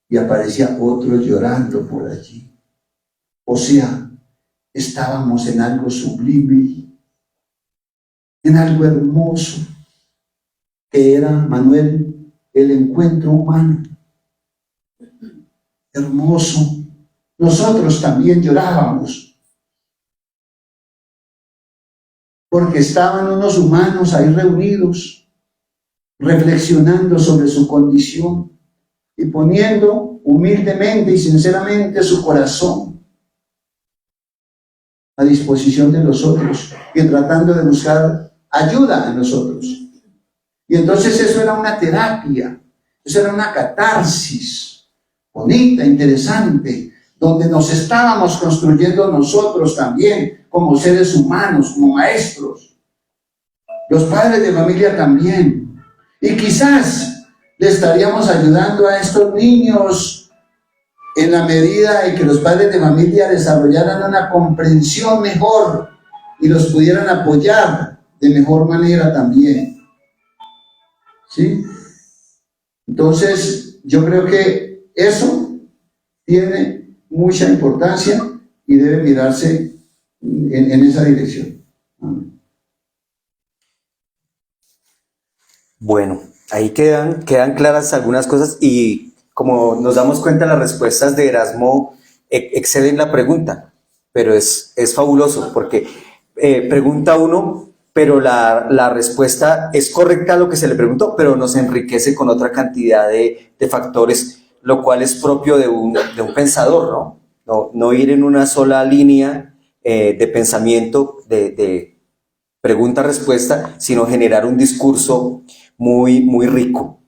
Y aparecía otro llorando por allí. O sea, estábamos en algo sublime, en algo hermoso, que era, Manuel, el encuentro humano. Hermoso. Nosotros también llorábamos, porque estaban unos humanos ahí reunidos, reflexionando sobre su condición y poniendo humildemente y sinceramente su corazón a disposición de los otros y tratando de buscar ayuda en los otros. Y entonces eso era una terapia, eso era una catarsis bonita, interesante, donde nos estábamos construyendo nosotros también como seres humanos, como maestros. Los padres de familia también. Y quizás le estaríamos ayudando a estos niños en la medida en que los padres de familia desarrollaran una comprensión mejor y los pudieran apoyar de mejor manera también. ¿Sí? Entonces, yo creo que eso tiene mucha importancia y debe mirarse en esa dirección. Bueno, ahí quedan claras algunas cosas y como nos damos cuenta, las respuestas de Erasmo exceden la pregunta, pero es fabuloso porque pregunta uno, pero la respuesta es correcta a lo que se le preguntó, pero nos enriquece con otra cantidad de factores, lo cual es propio de un pensador, ¿no? No ir en una sola línea de pensamiento, de pregunta-respuesta, sino generar un discurso muy, muy rico.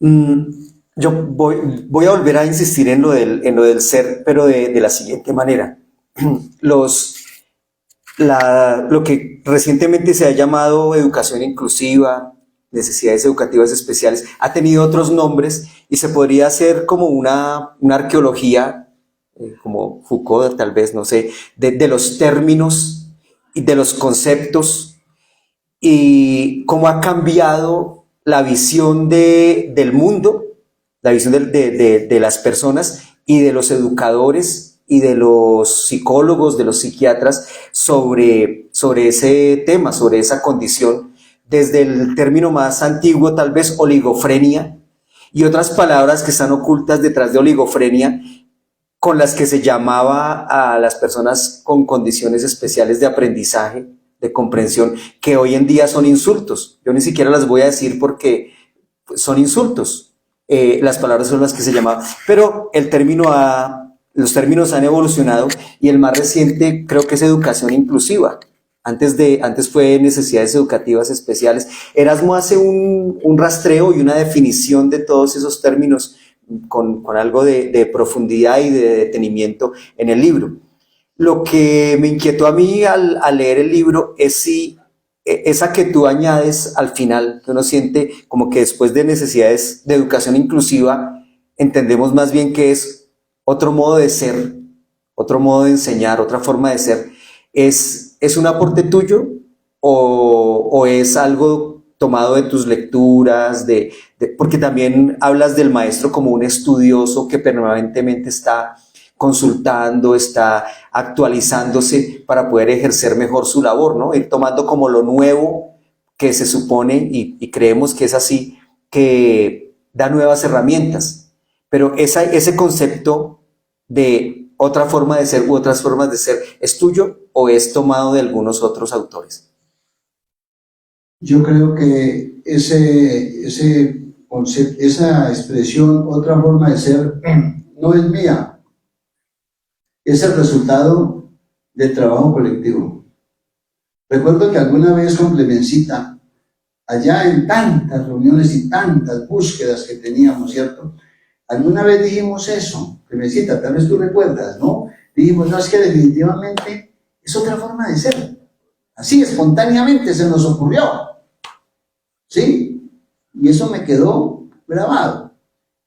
Yo voy a volver a insistir en lo del ser, pero de la siguiente manera. Lo que recientemente se ha llamado educación inclusiva, necesidades educativas especiales, ha tenido otros nombres y se podría hacer como una arqueología, como Foucault tal vez, no sé, de los términos y de los conceptos y cómo ha cambiado la visión del mundo, la visión de las personas y de los educadores y de los psicólogos, de los psiquiatras sobre ese tema, sobre esa condición, desde el término más antiguo, tal vez oligofrenia, y otras palabras que están ocultas detrás de oligofrenia, con las que se llamaba a las personas con condiciones especiales de aprendizaje, de comprensión, que hoy en día son insultos. Yo ni siquiera las voy a decir porque son insultos. Las palabras son las que se llamaban, pero los términos han evolucionado y el más reciente creo que es educación inclusiva. Antes fue necesidades educativas especiales. Erasmo hace un rastreo y una definición de todos esos términos con algo de profundidad y de detenimiento en el libro. Lo que me inquietó a mí al leer el libro es si esa que tú añades al final, que uno siente como que después de necesidades de educación inclusiva, entendemos más bien que es otro modo de ser, otro modo de enseñar, otra forma de ser. ¿Es un aporte tuyo o es algo tomado de tus lecturas, porque también hablas del maestro como un estudioso que permanentemente está consultando, está actualizándose para poder ejercer mejor su labor, ¿no? Ir tomando como lo nuevo que se supone, y creemos que es así, que da nuevas herramientas. Pero ese concepto de otra forma de ser u otras formas de ser, ¿es tuyo o es tomado de algunos otros autores? Yo creo que ese concepto, esa expresión, otra forma de ser, no es mía. Es el resultado del trabajo colectivo. Recuerdo que alguna vez con Clemencita, allá en tantas reuniones y tantas búsquedas que teníamos, ¿cierto? Alguna vez dijimos eso, Clemencita, tal vez tú recuerdas, ¿no? Dijimos, no, es que definitivamente es otra forma de ser. Así, espontáneamente se nos ocurrió. ¿Sí? Y eso me quedó grabado.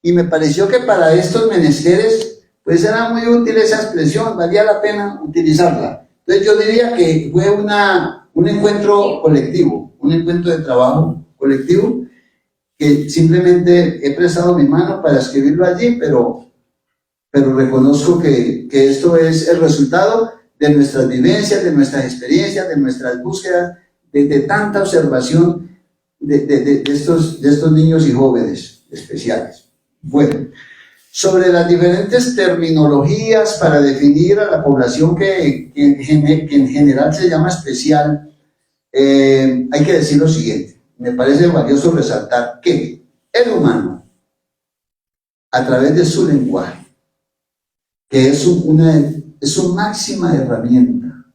Y me pareció que para estos menesteres, pues era muy útil esa expresión, valía la pena utilizarla. Entonces yo diría que fue un encuentro colectivo, un encuentro de trabajo colectivo, que simplemente he prestado mi mano para escribirlo allí, pero reconozco que esto es el resultado de nuestras vivencias, de nuestras experiencias, de nuestras búsquedas, de tanta observación de estos niños y jóvenes especiales. Bueno, sobre las diferentes terminologías para definir a la población que en general se llama especial, hay que decir lo siguiente. Me parece valioso resaltar que el humano, a través de su lenguaje, que es su máxima herramienta,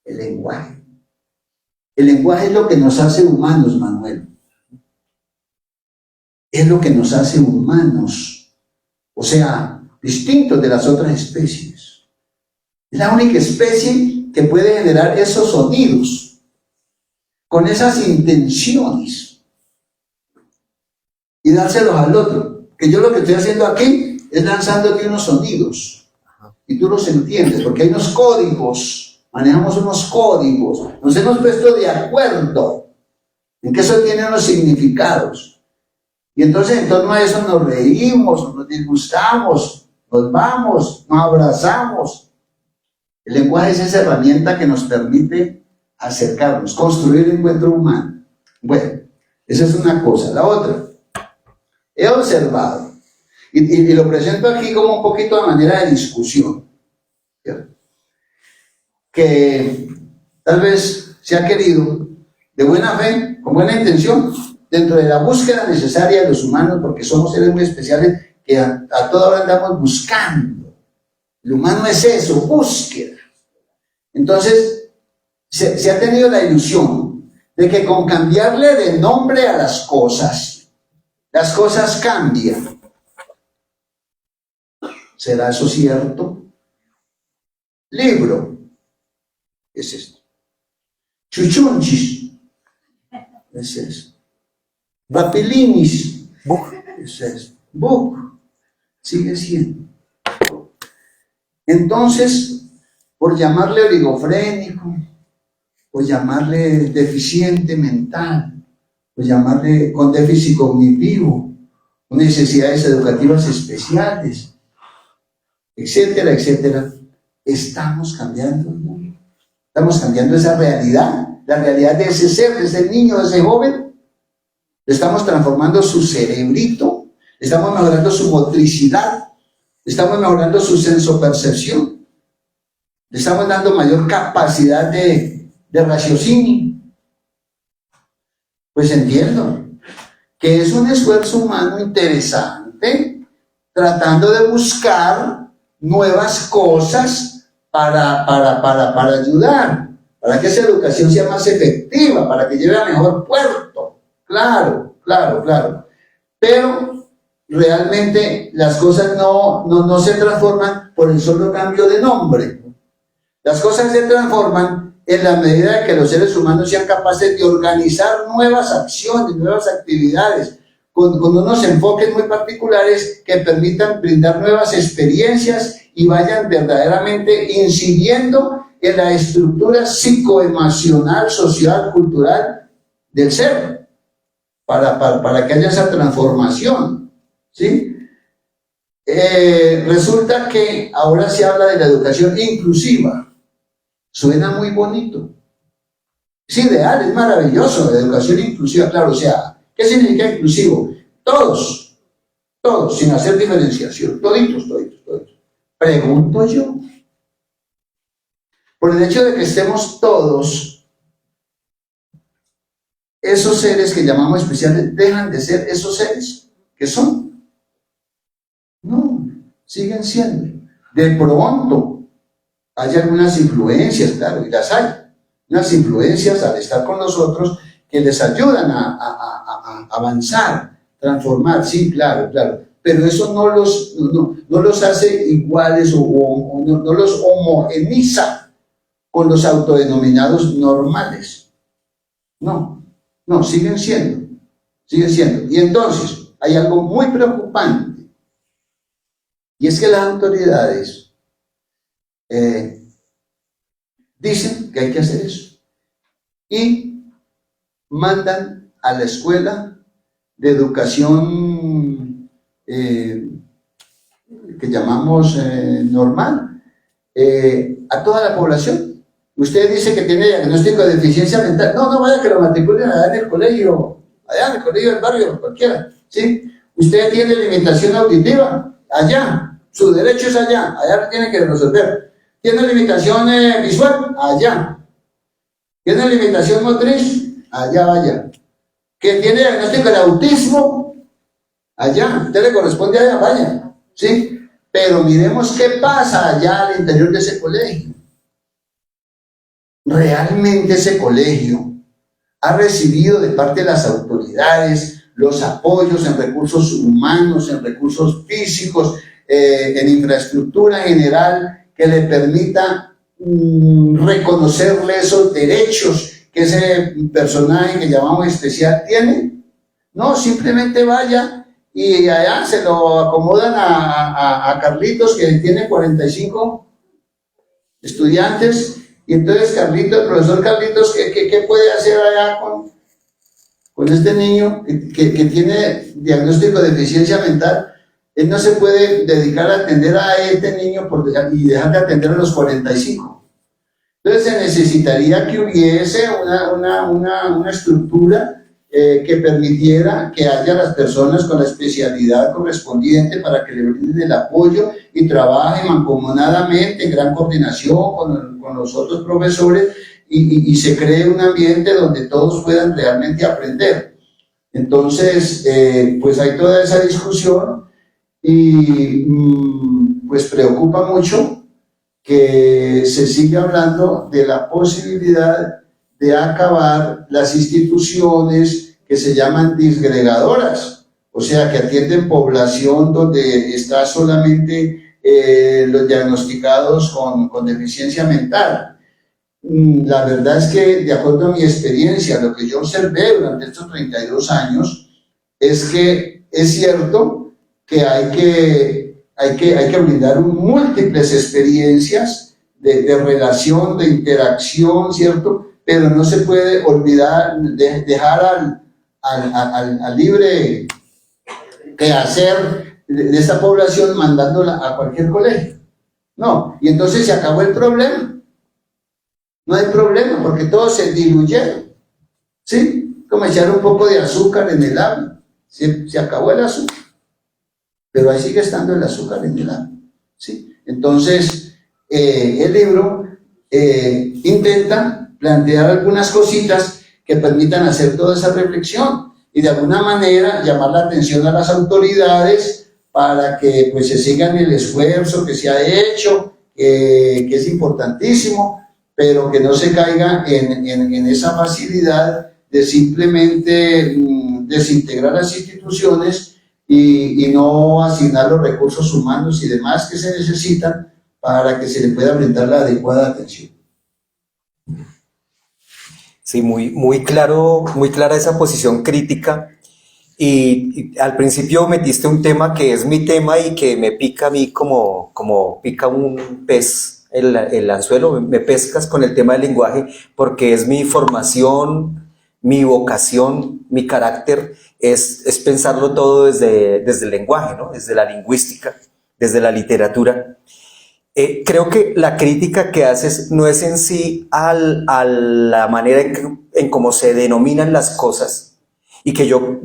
el lenguaje. El lenguaje es lo que nos hace humanos, Manuel. Es lo que nos hace humanos, o sea, distintos de las otras especies. Es la única especie que puede generar esos sonidos, con esas intenciones, y dárselos al otro. Que yo lo que estoy haciendo aquí es lanzándote unos sonidos, y tú los entiendes, porque hay unos códigos, manejamos unos códigos, nos hemos puesto de acuerdo en que eso tiene unos significados. Y entonces en torno a eso nos reímos, nos disgustamos, nos vamos, nos abrazamos. El lenguaje es esa herramienta que nos permite acercarnos, construir el encuentro humano. Bueno, esa es una cosa. La otra, he observado, y lo presento aquí como un poquito de manera de discusión, ¿cierto? Que tal vez se ha querido, de buena fe, con buena intención, dentro de la búsqueda necesaria de los humanos, porque somos seres muy especiales que a toda hora andamos buscando. El humano es eso, búsqueda. Entonces, se ha tenido la ilusión de que con cambiarle de nombre a las cosas cambian. ¿Será eso cierto? Libro es esto. Chuchunchis es eso. Papilinis es eso. Book sigue siendo. Entonces, por llamarle oligofrénico, o llamarle deficiente mental, o llamarle con déficit cognitivo, con necesidades educativas especiales, etcétera, etcétera, estamos cambiando el mundo. Estamos cambiando esa realidad, la realidad de ese ser, de ese niño, de ese joven. Estamos transformando su cerebrito, estamos mejorando su motricidad, estamos mejorando su sensopercepción, le estamos dando mayor capacidad de raciocinio. Pues entiendo que es un esfuerzo humano interesante, tratando de buscar nuevas cosas para ayudar, para que esa educación sea más efectiva, para que lleve a mejor puerto. Claro. Pero realmente las cosas no se transforman por el solo cambio de nombre. Las cosas se transforman en la medida de que los seres humanos sean capaces de organizar nuevas acciones, nuevas actividades, con unos enfoques muy particulares que permitan brindar nuevas experiencias y vayan verdaderamente incidiendo en la estructura psicoemocional, social, cultural del ser, para que haya esa transformación, ¿sí? Resulta que ahora se habla de la educación inclusiva. Suena muy bonito. Es ideal, es maravilloso, la educación inclusiva, claro. O sea, ¿qué significa inclusivo? Todos, sin hacer diferenciación, toditos. Pregunto yo, por el hecho de que estemos todos, esos seres que llamamos especiales dejan de ser esos seres que son. No, siguen siendo. De pronto, hay algunas influencias, claro, y las hay, unas influencias al estar con nosotros que les ayudan a avanzar, transformar, sí, claro, pero eso no los hace iguales o no los homogeniza con los autodenominados normales. No, siguen siendo. Y entonces, hay algo muy preocupante, y es que las autoridades dicen que hay que hacer eso, y mandan a la escuela de educación que llamamos normal a toda la población. Usted dice que tiene diagnóstico de deficiencia mental, no vaya, que lo matriculen allá en el colegio del barrio, cualquiera, ¿sí? Usted tiene limitación auditiva, allá, su derecho es allá lo tiene que resolver. Tiene limitación visual, allá. Tiene limitación motriz, allá vaya. Que tiene diagnóstico de autismo, allá, usted le corresponde allá, vaya, ¿sí? Pero miremos qué pasa allá al interior de ese colegio. Realmente ese colegio ha recibido de parte de las autoridades los apoyos en recursos humanos, en recursos físicos, en infraestructura general, que le permita reconocerle esos derechos que ese personaje que llamamos especial tiene. No, simplemente vaya y allá se lo acomodan a Carlitos, que tiene 45 estudiantes, y entonces Carlitos, el profesor Carlitos, ¿qué puede hacer allá con este niño que tiene diagnóstico de deficiencia mental? Él no se puede dedicar a atender a este niño y dejar de atender a los 45. Entonces se necesitaría que hubiese una estructura que permitiera que haya las personas con la especialidad correspondiente para que le brinden el apoyo y trabajen mancomunadamente en gran coordinación con los otros profesores y se cree un ambiente donde todos puedan realmente aprender. Entonces, pues hay toda esa discusión y pues preocupa mucho que se siga hablando de la posibilidad de acabar las instituciones que se llaman disgregadoras, o sea, que atienden población donde está solamente los diagnosticados con deficiencia mental. La verdad es que, de acuerdo a mi experiencia, lo que yo observé durante estos 32 años, es que es cierto que hay que brindar múltiples experiencias de relación, de interacción, ¿cierto? Pero no se puede olvidar, dejar al libre quehacer de esta población mandándola a cualquier colegio. No, y entonces se acabó el problema. No hay problema porque todos se diluyeron, ¿sí? Como echar un poco de azúcar en el agua. Se acabó el azúcar, pero ahí sigue estando el azúcar en el agua, ¿sí? Entonces, el libro intenta plantear algunas cositas que permitan hacer toda esa reflexión y de alguna manera llamar la atención a las autoridades para que pues se sigan el esfuerzo que se ha hecho, que es importantísimo, pero que no se caiga en esa facilidad de simplemente desintegrar las instituciones y no asignar los recursos humanos y demás que se necesitan para que se le pueda brindar la adecuada atención. Sí, muy clara esa posición crítica. Y al principio metiste un tema que es mi tema y que me pica a mí como pica un pez el anzuelo, me pescas con el tema del lenguaje, porque es mi formación, mi vocación, mi carácter, es pensarlo todo desde el lenguaje, ¿no? Desde la lingüística, desde la literatura. Creo que la crítica que haces no es en sí a la manera en cómo se denominan las cosas, y que yo,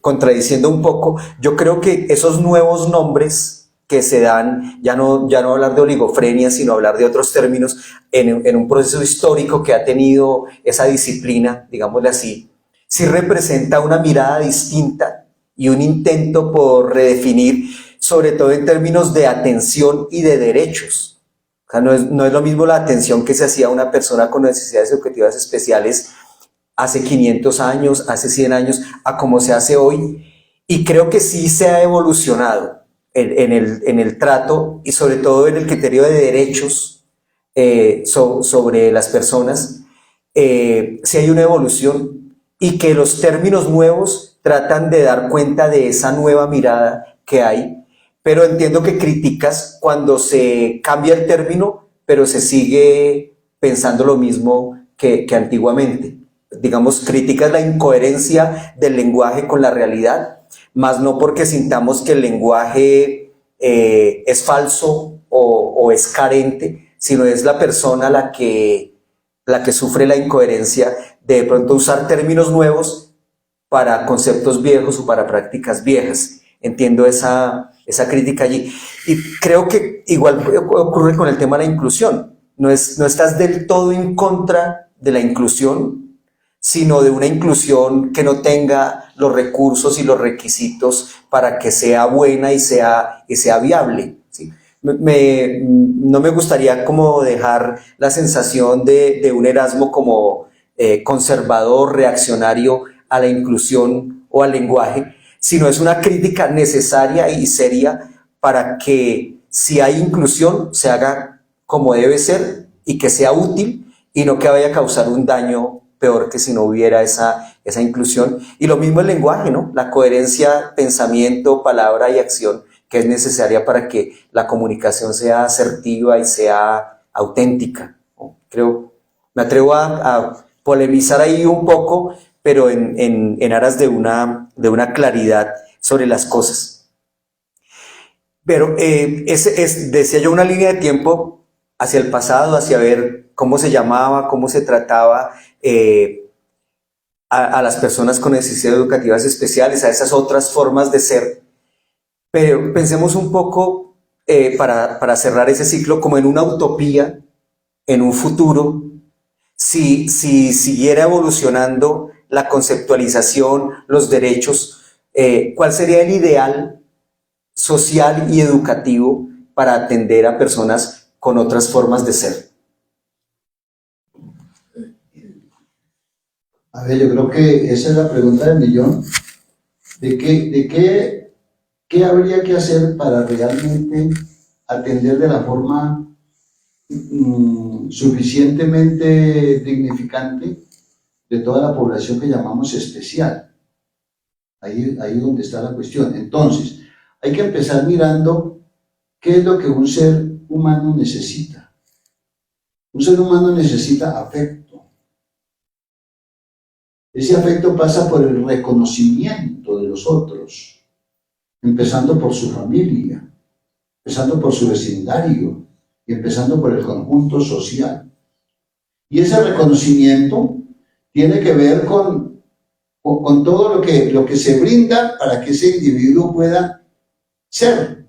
contradiciendo un poco, yo creo que esos nuevos nombres que se dan, ya no hablar de oligofrenia, sino hablar de otros términos, en un proceso histórico que ha tenido esa disciplina, digámosle así, sí representa una mirada distinta y un intento por redefinir, sobre todo en términos de atención y de derechos. O sea, no es lo mismo la atención que se hacía a una persona con necesidades educativas especiales hace 500 años, hace 100 años, a como se hace hoy. Y creo que sí se ha evolucionado en el trato y sobre todo en el criterio de derechos sobre las personas. Sí hay una evolución, y que los términos nuevos tratan de dar cuenta de esa nueva mirada que hay. Pero entiendo que criticas cuando se cambia el término, pero se sigue pensando lo mismo que antiguamente. Digamos, criticas la incoherencia del lenguaje con la realidad, más no porque sintamos que el lenguaje es falso o es carente, sino es la persona la que sufre la incoherencia de pronto usar términos nuevos para conceptos viejos o para prácticas viejas. Entiendo esa crítica allí. Y creo que igual ocurre con el tema de la inclusión. No estás del todo en contra de la inclusión, sino de una inclusión que no tenga los recursos y los requisitos para que sea buena y sea viable, ¿sí? No me gustaría como dejar la sensación de un Erasmo como conservador, reaccionario a la inclusión o al lenguaje, sino es una crítica necesaria y seria para que, si hay inclusión, se haga como debe ser y que sea útil, y no que vaya a causar un daño peor que si no hubiera esa inclusión. Y lo mismo el lenguaje, ¿no? La coherencia, pensamiento, palabra y acción, que es necesaria para que la comunicación sea asertiva y sea auténtica, ¿no? Me atrevo a polemizar ahí un poco, pero en aras de una claridad sobre las cosas. Pero decía yo, una línea de tiempo hacia el pasado, hacia ver cómo se llamaba, cómo se trataba a las personas con necesidades educativas especiales, a esas otras formas de ser. Pero pensemos un poco, para cerrar ese ciclo, como en una utopía, en un futuro, si siguiera evolucionando la conceptualización, los derechos, ¿cuál sería el ideal social y educativo para atender a personas con otras formas de ser? A ver, yo creo que esa es la pregunta del millón. ¿Qué habría que hacer para realmente atender de la forma suficientemente dignificante de toda la población que llamamos especial? Ahí es donde está la cuestión. Entonces, hay que empezar mirando qué es lo que un ser humano necesita. Un ser humano necesita afecto. Ese afecto pasa por el reconocimiento de los otros, empezando por su familia, empezando por su vecindario y empezando por el conjunto social. Y ese reconocimiento tiene que ver con todo lo que se brinda para que ese individuo pueda ser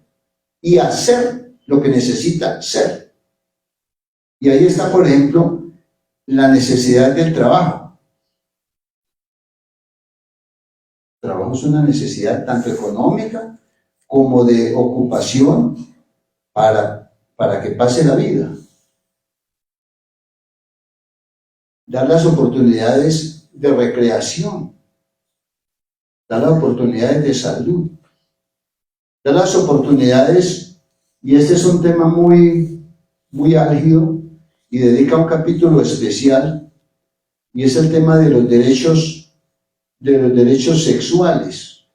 y hacer lo que necesita ser. Y ahí está, por ejemplo, la necesidad del trabajo. El trabajo es una necesidad tanto económica como de ocupación para que pase la vida. Dar las oportunidades de recreación, dar las oportunidades de salud, dar las oportunidades, y este es un tema muy, muy álgido y dedica un capítulo especial, y es el tema de los derechos sexuales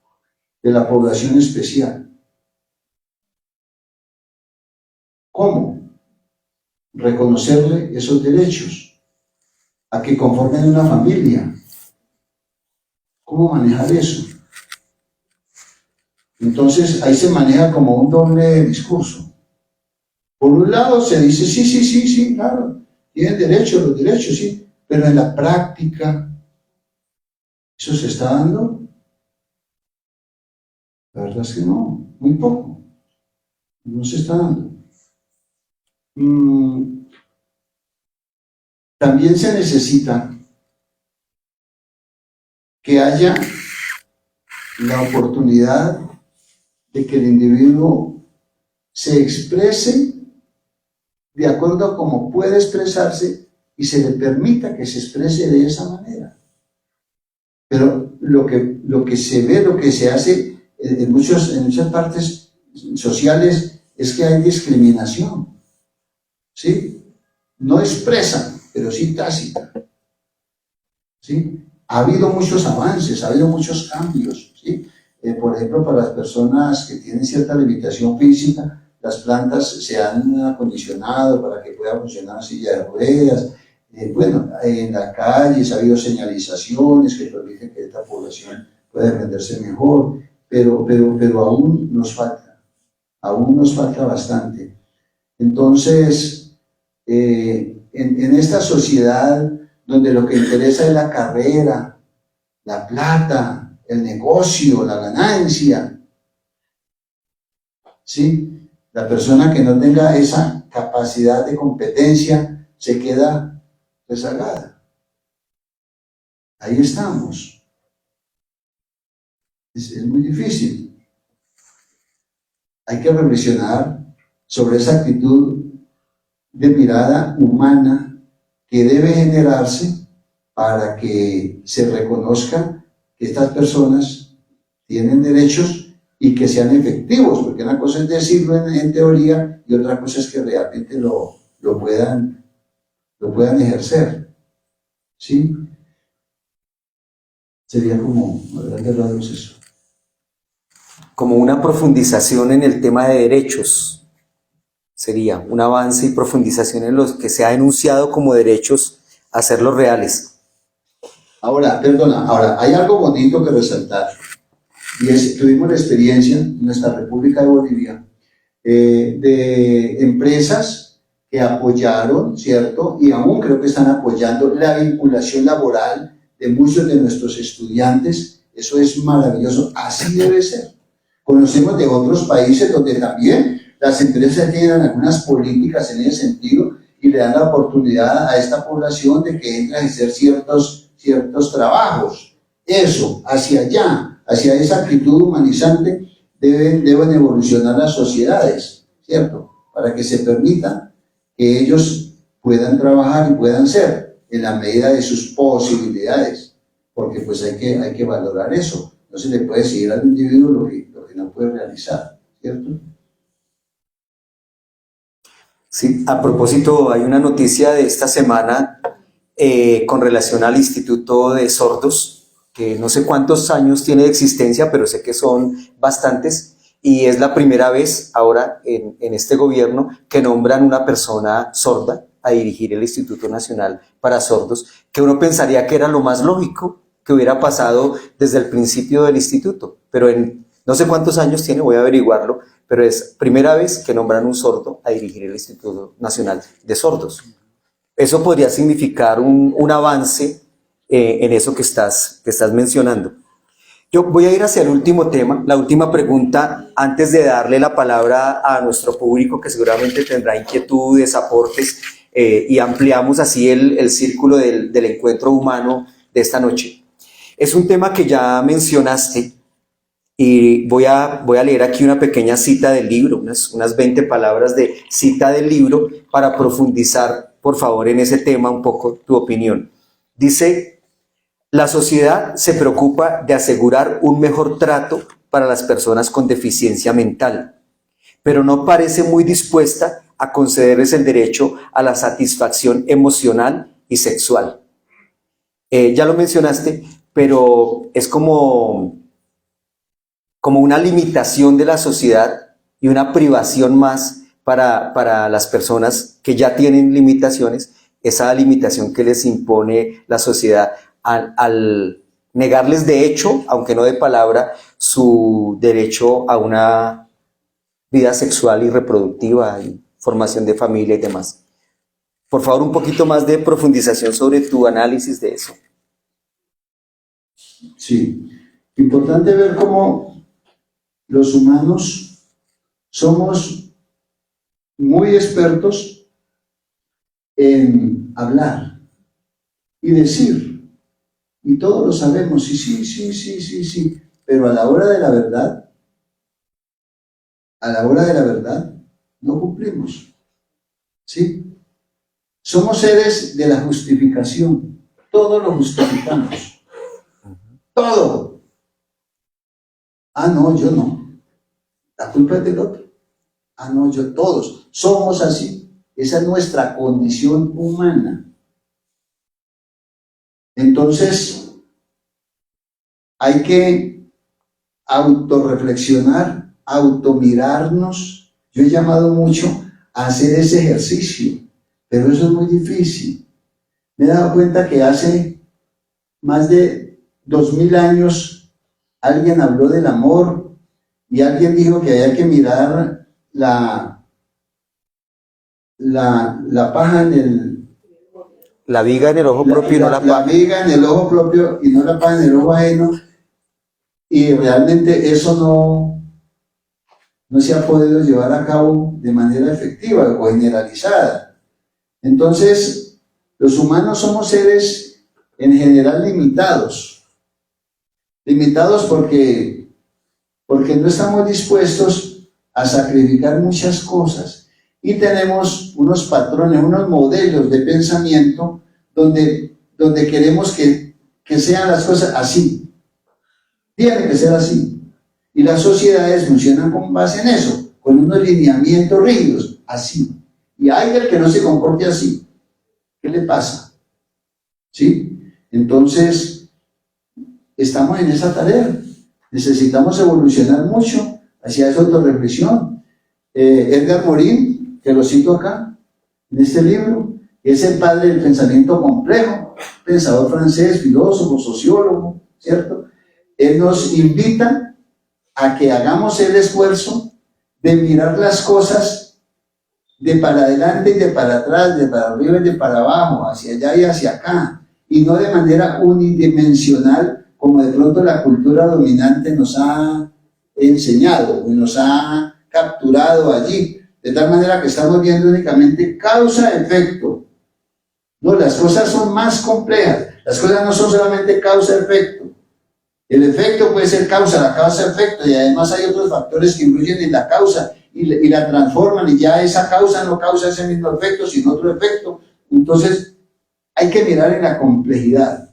de la población especial. ¿Cómo? reconocerle esos derechos, a que conformen una familia. ¿Cómo manejar eso? Entonces ahí se maneja como un doble discurso. Por un lado se dice, sí, claro, tienen derecho, los derechos, sí, pero en la práctica, ¿eso se está dando? La verdad es que no, muy poco, no se está dando. También se necesita que haya la oportunidad de que el individuo se exprese de acuerdo a cómo puede expresarse y se le permita que se exprese de esa manera. Pero lo que se ve, lo que se hace en muchas partes sociales es que hay discriminación, ¿sí? No expresa, pero sí tácita, ¿sí? Ha habido muchos avances, ha habido muchos cambios, ¿sí? Por ejemplo, para las personas que tienen cierta limitación física, las plantas se han acondicionado para que puedan funcionar en silla de ruedas. Bueno, en la calle ha habido señalizaciones que permiten que esta población pueda defenderse mejor, pero aún nos falta bastante. Entonces, en esta sociedad donde lo que interesa es la carrera, la plata, el negocio, la ganancia, ¿sí? La persona que no tenga esa capacidad de competencia se queda rezagada. Ahí estamos. Es muy difícil. Hay que reflexionar sobre esa actitud de mirada humana que debe generarse para que se reconozca que estas personas tienen derechos y que sean efectivos, porque una cosa es decirlo en teoría y otra cosa es que realmente lo puedan ejercer, ¿sí? Sería como, a grandes rasgos, eso. Como una profundización en el tema de derechos, sería un avance y profundización en los que se ha enunciado como derechos, hacerlos reales. Ahora, hay algo bonito que resaltar, y es, tuvimos la experiencia en nuestra República de Bolivia de empresas que apoyaron, ¿cierto? Y aún creo que están apoyando la vinculación laboral de muchos de nuestros estudiantes. Eso es maravilloso, así debe ser. Conocemos de otros países donde también las empresas tienen algunas políticas en ese sentido y le dan la oportunidad a esta población de que entre a ejercer ciertos trabajos. Eso, hacia allá, hacia esa actitud humanizante, deben evolucionar las sociedades, ¿cierto? Para que se permita que ellos puedan trabajar y puedan ser en la medida de sus posibilidades, porque pues hay que valorar eso. No se le puede exigir al individuo lo que no puede realizar, ¿cierto? Sí, a propósito, hay una noticia de esta semana con relación al Instituto de Sordos, que no sé cuántos años tiene de existencia, pero sé que son bastantes, y es la primera vez ahora en este gobierno que nombran una persona sorda a dirigir el Instituto Nacional para Sordos, que uno pensaría que era lo más lógico que hubiera pasado desde el principio del instituto, pero en no sé cuántos años tiene, voy a averiguarlo, pero es primera vez que nombran un sordo a dirigir el Instituto Nacional de Sordos. Eso podría significar un avance en eso que estás mencionando. Yo voy a ir hacia el último tema, la última pregunta, antes de darle la palabra a nuestro público que seguramente tendrá inquietudes, aportes, y ampliamos así el círculo del encuentro humano de esta noche. Es un tema que ya mencionaste y voy a leer aquí una pequeña cita del libro, unas 20 palabras de cita del libro para profundizar, por favor, en ese tema un poco tu opinión. Dice: la sociedad se preocupa de asegurar un mejor trato para las personas con deficiencia mental, pero no parece muy dispuesta a concederles el derecho a la satisfacción emocional y sexual. Ya lo mencionaste, pero es como una limitación de la sociedad y una privación más para las personas que ya tienen limitaciones, esa limitación que les impone la sociedad al negarles de hecho, aunque no de palabra, su derecho a una vida sexual y reproductiva y formación de familia y demás. Por favor, un poquito más de profundización sobre tu análisis de eso. Sí, importante ver cómo los humanos somos muy expertos en hablar y decir, y todos lo sabemos, y sí, pero a la hora de la verdad, no cumplimos, ¿sí? Somos seres de la justificación, todo lo justificamos, todo. Ah, no, yo no, la culpa es del otro. Ah, no, yo, todos somos así, esa es nuestra condición humana. Entonces, hay que autorreflexionar, automirarnos. Yo he llamado mucho a hacer ese ejercicio, pero eso es muy difícil. Me he dado cuenta que hace más de 2000 años alguien habló del amor y alguien dijo que había que mirar la paja en el... La viga en el ojo propio y no la paja. La viga en el ojo propio y no la paja en el ojo ajeno. Y realmente eso no se ha podido llevar a cabo de manera efectiva o generalizada. Entonces, los humanos somos seres en general limitados. Limitados porque no estamos dispuestos a sacrificar muchas cosas. Y tenemos unos patrones, unos modelos de pensamiento donde queremos que sean las cosas así. Tiene que ser así. Y las sociedades funcionan con base en eso, con unos lineamientos rígidos, así. Y hay el que no se comporte así. ¿Qué le pasa? ¿Sí? Entonces, estamos en esa tarea. Necesitamos evolucionar mucho hacia esa autorreflexión. Edgar Morin, que lo cito acá, en este libro, es el padre del pensamiento complejo, pensador francés, filósofo, sociólogo, ¿cierto? Él nos invita a que hagamos el esfuerzo de mirar las cosas de para adelante y de para atrás, de para arriba y de para abajo, hacia allá y hacia acá, y no de manera unidimensional, como de pronto la cultura dominante nos ha enseñado, y nos ha capturado allí, de tal manera que estamos viendo únicamente causa-efecto. No, las cosas son más complejas, las cosas no son solamente causa-efecto. El efecto puede ser causa, la causa-efecto, y además hay otros factores que influyen en la causa y la transforman, y ya esa causa no causa ese mismo efecto, sino otro efecto. Entonces, hay que mirar en la complejidad.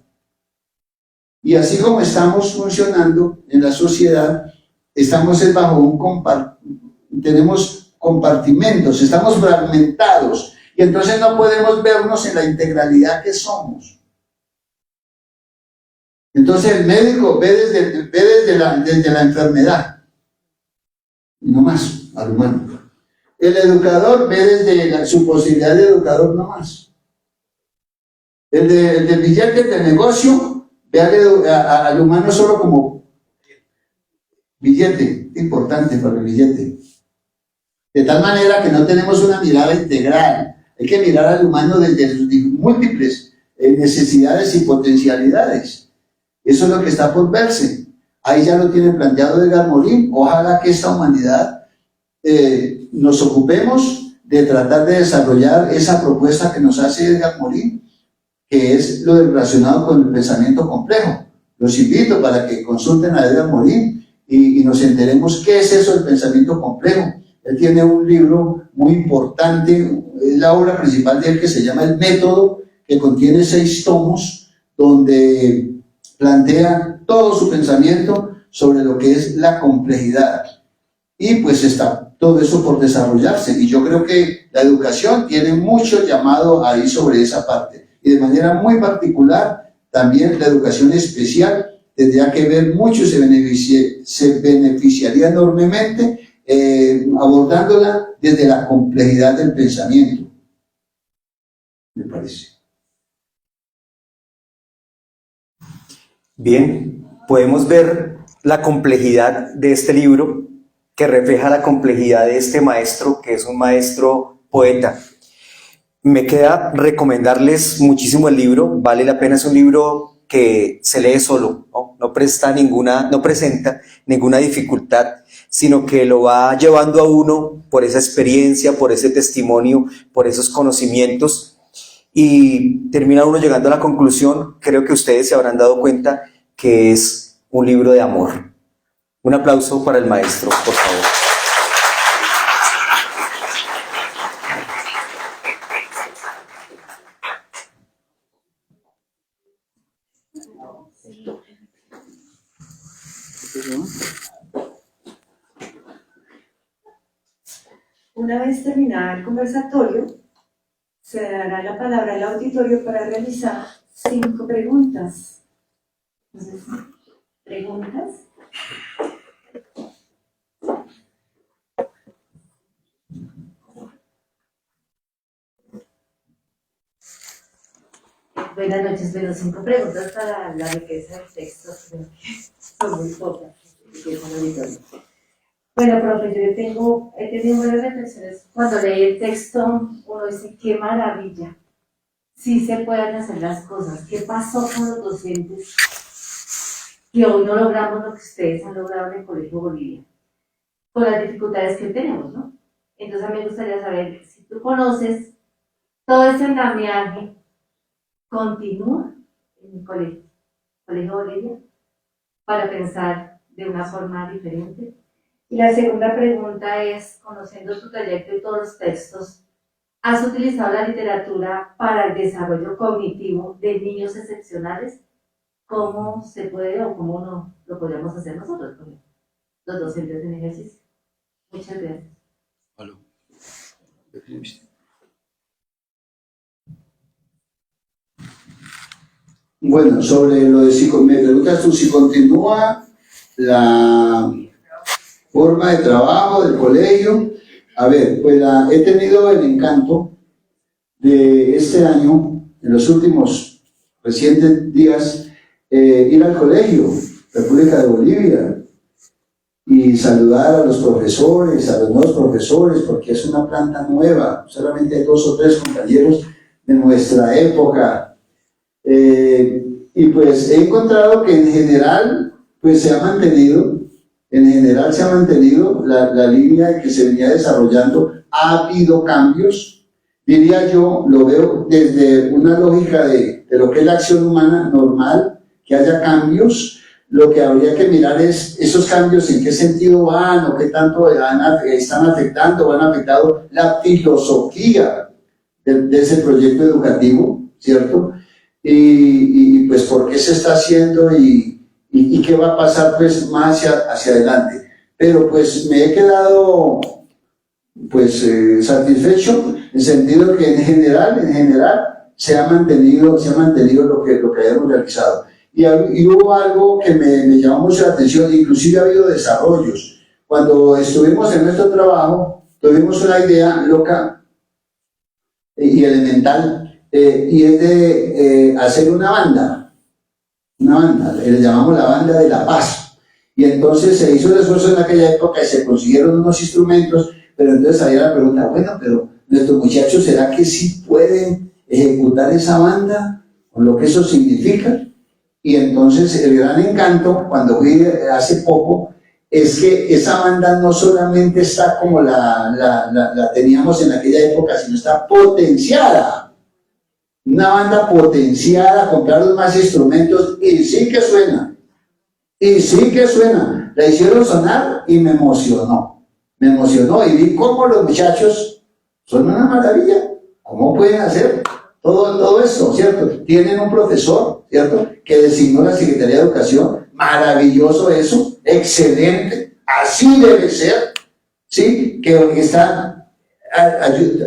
Y así como estamos funcionando en la sociedad, estamos bajo tenemos compartimentos, estamos fragmentados, y entonces no podemos vernos en la integralidad que somos. Entonces el médico ve desde la enfermedad, y no más, al humano. El educador ve desde su posibilidad de educador, no más. El del billete de negocio ve al humano solo como billete, importante para el billete. De tal manera que no tenemos una mirada integral. Hay que mirar al humano desde sus múltiples necesidades y potencialidades. Eso es lo que está por verse. Ahí ya lo tiene planteado Edgar Morin. Ojalá que esta humanidad nos ocupemos de tratar de desarrollar esa propuesta que nos hace Edgar Morin, que es lo relacionado con el pensamiento complejo. Los invito para que consulten a Edgar Morin y nos enteremos qué es eso del pensamiento complejo. Él tiene un libro muy importante, es la obra principal de él, que se llama El Método, que contiene 6 tomos, donde plantea todo su pensamiento sobre lo que es la complejidad. Y pues está todo eso por desarrollarse. Y yo creo que la educación tiene mucho llamado ahí sobre esa parte. Y de manera muy particular, también la educación especial tendría que ver mucho, se beneficiaría enormemente abordándola desde la complejidad del pensamiento, me parece. Bien, podemos ver la complejidad de este libro, que refleja la complejidad de este maestro, que es un maestro poeta. Me queda recomendarles muchísimo el libro, vale la pena, es un libro que se lee solo, no presenta ninguna dificultad, sino que lo va llevando a uno por esa experiencia, por ese testimonio, por esos conocimientos, y termina uno llegando a la conclusión, creo que ustedes se habrán dado cuenta, que es un libro de amor. Un aplauso para el maestro, por favor. Una vez terminado el conversatorio, se dará la palabra al auditorio para realizar 5 preguntas. Entonces, ¿preguntas? Buenas noches, pero 5 preguntas para la riqueza del texto, creo que son muy pocas. Bueno, profe, he tenido varias reflexiones. Cuando leí el texto, uno dice, qué maravilla. Sí se pueden hacer las cosas. ¿Qué pasó con los docentes que hoy no logramos lo que ustedes han logrado en el Colegio Bolivia? Con las dificultades que tenemos, ¿no? Entonces a mí me gustaría saber si tú conoces todo ese andamiaje. ¿Continúa en el Colegio Bolivia para pensar de una forma diferente? Y la segunda pregunta es, conociendo tu trayecto y todos los textos, ¿has utilizado la literatura para el desarrollo cognitivo de niños excepcionales? ¿Cómo se puede o cómo no lo podríamos hacer nosotros, los docentes en ejercicio? Muchas gracias. Bueno, sobre lo de me preguntas tú si continúa la forma de trabajo del colegio. A ver, pues he tenido el encanto de este año, en los últimos recientes días, ir al colegio, República de Bolivia, y saludar a los profesores, a los nuevos profesores, porque es una planta nueva, solamente hay 2 o 3 compañeros de nuestra época. Y pues he encontrado que en general pues se ha mantenido la línea que se venía desarrollando. Ha habido cambios, diría yo, lo veo desde una lógica de lo que es la acción humana normal, que haya cambios. Lo que habría que mirar es esos cambios, en qué sentido van o qué tanto están afectando o han afectado la filosofía de ese proyecto educativo, ¿cierto? Y pues por qué se está haciendo y qué va a pasar pues más hacia adelante. Pero pues me he quedado pues satisfecho en el sentido que en general se ha mantenido lo que habíamos realizado. Y hubo algo que me llamó mucho la atención, inclusive ha habido desarrollos. Cuando estuvimos en nuestro trabajo, tuvimos una idea loca y elemental, y es de hacer una banda, le llamamos la Banda de la Paz. Y entonces se hizo el esfuerzo en aquella época y se consiguieron unos instrumentos, pero entonces había la pregunta, bueno, pero nuestros muchachos, ¿será que sí pueden ejecutar esa banda con lo que eso significa? Y entonces el gran encanto, cuando fui hace poco, es que esa banda no solamente está como la teníamos en aquella época, sino está potenciada. Una banda potenciada, compraron más instrumentos y sí que suena. La hicieron sonar y me emocionó y vi cómo los muchachos son una maravilla. ¿Cómo pueden hacer todo esto, cierto? Tienen un profesor, ¿cierto?, que designó la Secretaría de Educación. Maravilloso eso, excelente, así debe ser, ¿sí? Que están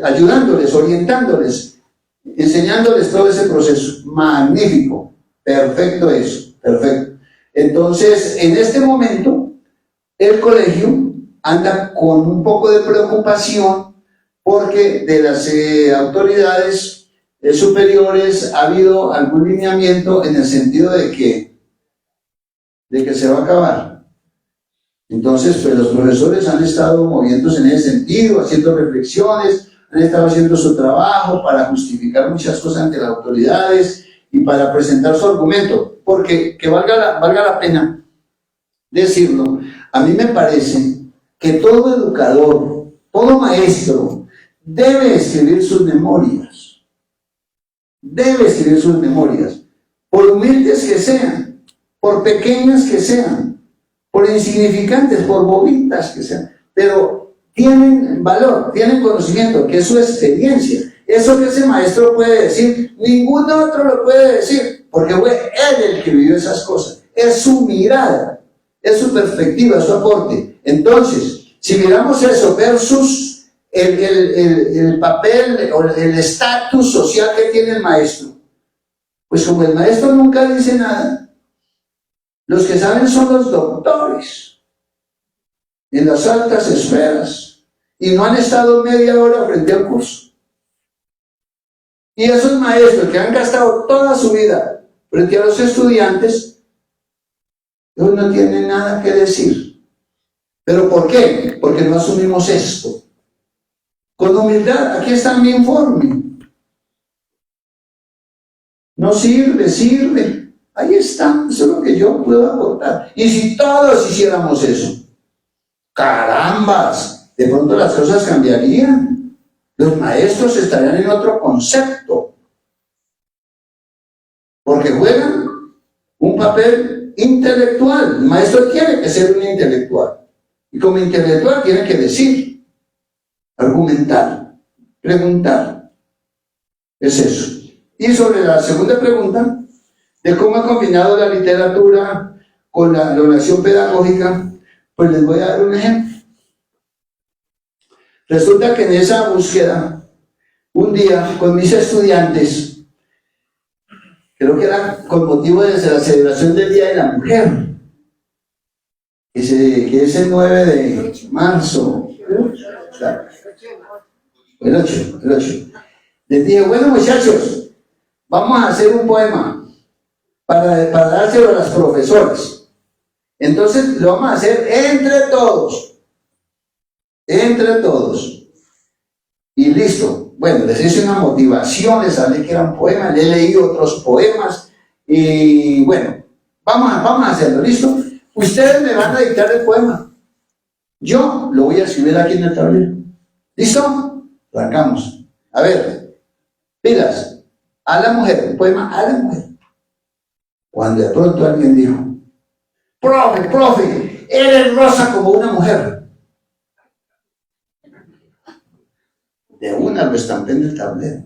ayudándoles, orientándoles, enseñándoles todo ese proceso. Magnífico, perfecto eso, perfecto. Entonces, en este momento, el colegio anda con un poco de preocupación porque de las autoridades superiores ha habido algún lineamiento en el sentido de que se va a acabar. Entonces, pues los profesores han estado moviéndose en ese sentido, haciendo reflexiones, han estado haciendo su trabajo para justificar muchas cosas ante las autoridades y para presentar su argumento, porque que valga la pena decirlo, a mí me parece que todo educador, todo maestro, debe escribir sus memorias, por humildes que sean, por pequeñas que sean, por insignificantes, por bobitas que sean, pero tienen valor, tienen conocimiento, que es su experiencia. Eso que ese maestro puede decir, ningún otro lo puede decir, porque fue él el que vivió esas cosas, es su mirada, es su perspectiva, su aporte. Entonces, si miramos eso versus el papel o el estatus social que tiene el maestro, pues como el maestro nunca dice nada, los que saben son los doctores en las altas esferas y no han estado media hora frente al curso. Y esos maestros que han gastado toda su vida frente a los estudiantes, ellos no tienen nada que decir. ¿Pero por qué? Porque no asumimos esto. Con humildad, aquí está mi informe. No sirve. Ahí está, eso es lo que yo puedo aportar. Y si todos hiciéramos eso, carambas, de pronto las cosas cambiarían. Los maestros estarían en otro concepto, porque juegan un papel intelectual. El maestro tiene que ser un intelectual, y como intelectual tiene que decir, argumentar, preguntar. Es eso. Y sobre la segunda pregunta, de cómo ha combinado la literatura con la evaluación pedagógica, pues les voy a dar un ejemplo. Resulta que en esa búsqueda, un día con mis estudiantes, creo que era con motivo de la celebración del Día de la Mujer, que es el 9 de marzo, el 8. Les dije, bueno muchachos, vamos a hacer un poema para dárselo a las profesoras. Entonces lo vamos a hacer entre todos. Y listo. Bueno, les hice una motivación, les hablé que eran poemas, les he leído otros poemas, y bueno, vamos a hacerlo, ¿listo? Ustedes me van a dictar el poema. Yo lo voy a escribir aquí en el tablero. ¿Listo? Arrancamos. A ver, pilas, a la mujer, un poema a la mujer. Cuando de pronto alguien dijo, profe, eres rosa como una mujer. De una lo estampé en el tablero.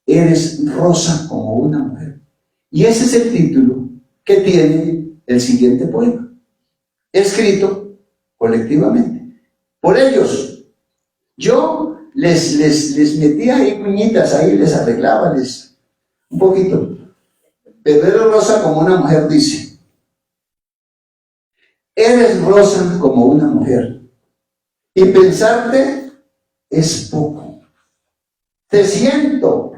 Eres rosa como una mujer. Y ese es el título que tiene el siguiente poema, escrito colectivamente por ellos. Yo les metía ahí puñitas, ahí les arreglaba, un poquito. Pero eres rosa como una mujer, dice. Eres rosa como una mujer. Y pensarte es poco. Te siento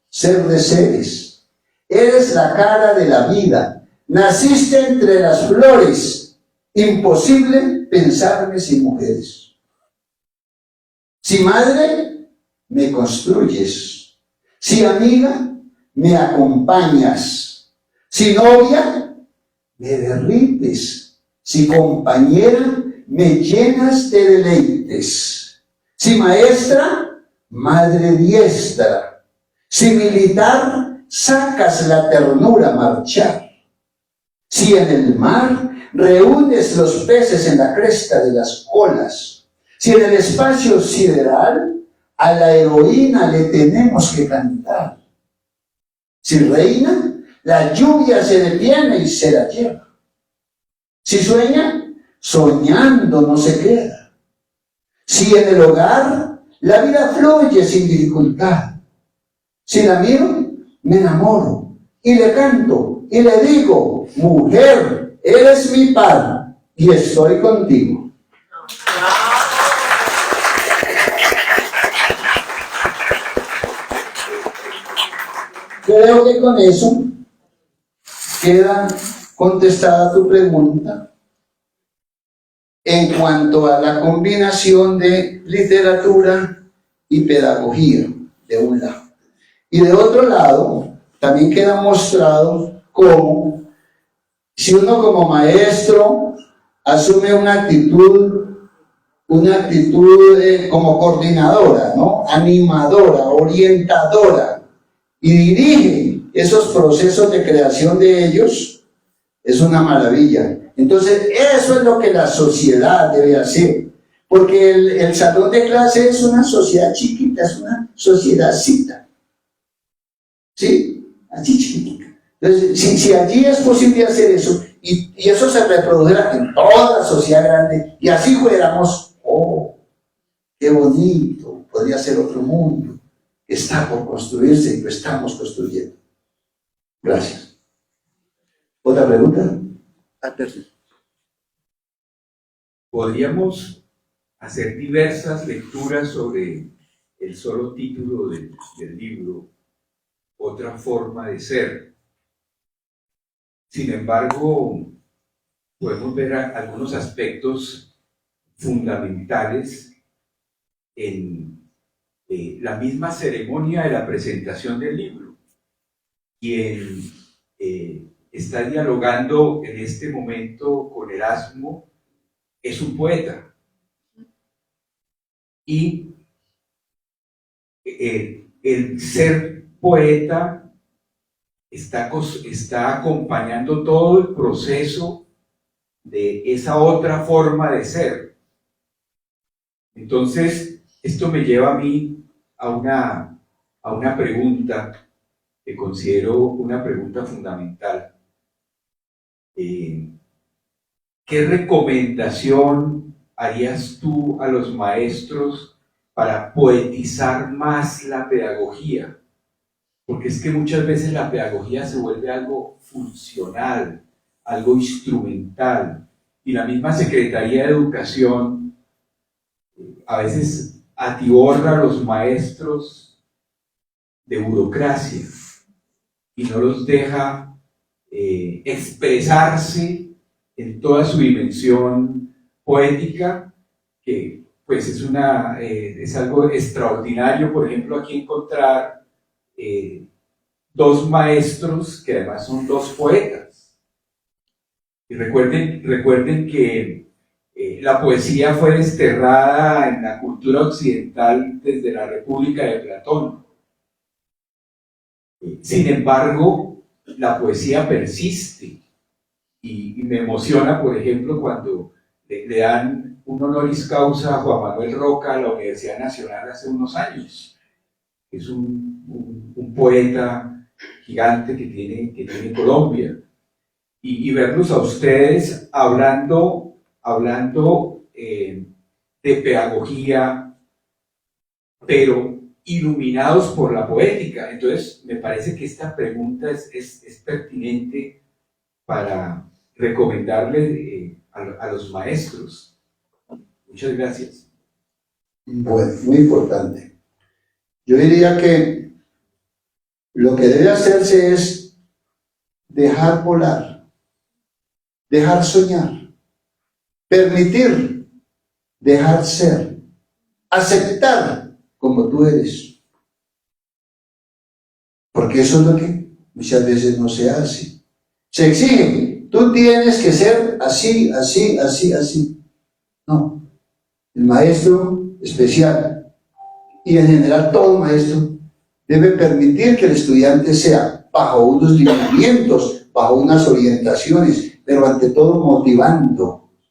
ser de seres. Eres la cara de la vida. Naciste entre las flores. Imposible pensarme sin mujeres. Si madre, me construyes. Si amiga, me acompañas. Si novia, me derrites. Si compañera, me llenas de deleites. Si maestra, madre diestra. Si militar, sacas la ternura a marchar. Si en el mar reúnes los peces en la cresta de las olas. Si en el espacio sideral a la heroína le tenemos que cantar. Si reina, la lluvia se detiene y se la lleva. Si sueña, soñando no se queda. Si en el hogar la vida fluye sin dificultad. Si la miro, me enamoro y le canto y le digo, mujer, eres mi par y estoy contigo. creo que con eso queda contestada tu pregunta en cuanto a la combinación de literatura y pedagogía, de un lado. Y de otro lado, también queda mostrado cómo, si uno como maestro asume una actitud como coordinadora, ¿no? Animadora, orientadora, y dirige esos procesos de creación de ellos, es una maravilla. Entonces, eso es lo que la sociedad debe hacer, porque el salón de clase es una sociedad chiquita, es una sociedadcita, ¿sí? Así chiquita. Entonces, si allí es posible hacer eso, y eso se reprodujera en toda la sociedad grande, y así fuéramos, oh, qué bonito, podría ser otro mundo, está por construirse y lo estamos construyendo. Gracias. ¿Otra pregunta? Podríamos hacer diversas lecturas sobre el solo título del libro, Otra forma de ser. Sin embargo, podemos ver algunos aspectos fundamentales en la misma ceremonia de la presentación del libro. Quien está dialogando en este momento con Erasmo es un poeta. Y el ser poeta está acompañando todo el proceso de esa otra forma de ser. Entonces, esto me lleva a mí a una pregunta que considero una pregunta fundamental. ¿Qué recomendación harías tú a los maestros para poetizar más la pedagogía? Porque es que muchas veces la pedagogía se vuelve algo funcional, algo instrumental, y la misma Secretaría de Educación a veces atiborra a los maestros de burocracia y no los deja expresarse en toda su dimensión poética, que pues es algo extraordinario. Por ejemplo, aquí encontrar dos maestros que además son dos poetas. Y recuerden que la poesía fue desterrada en la cultura occidental desde la República de Platón. Sin embargo, la poesía persiste. Y me emociona, por ejemplo, cuando le dan un honoris causa a Juan Manuel Roca a la Universidad Nacional hace unos años. Es un poeta gigante que tiene Colombia. Y verlos a ustedes hablando de pedagogía, pero iluminados por la poética. Entonces, me parece que esta pregunta es pertinente para recomendarle a los maestros. Muchas gracias. Bueno, muy importante. Yo diría que lo que debe hacerse es dejar volar, dejar soñar, permitir, dejar ser, aceptar como tú eres. Porque eso es lo que muchas veces no se hace. Se exige, tú tienes que ser así, así, así, así. No, el maestro especial y en general todo maestro debe permitir que el estudiante sea bajo unos lineamientos, bajo unas orientaciones, pero ante todo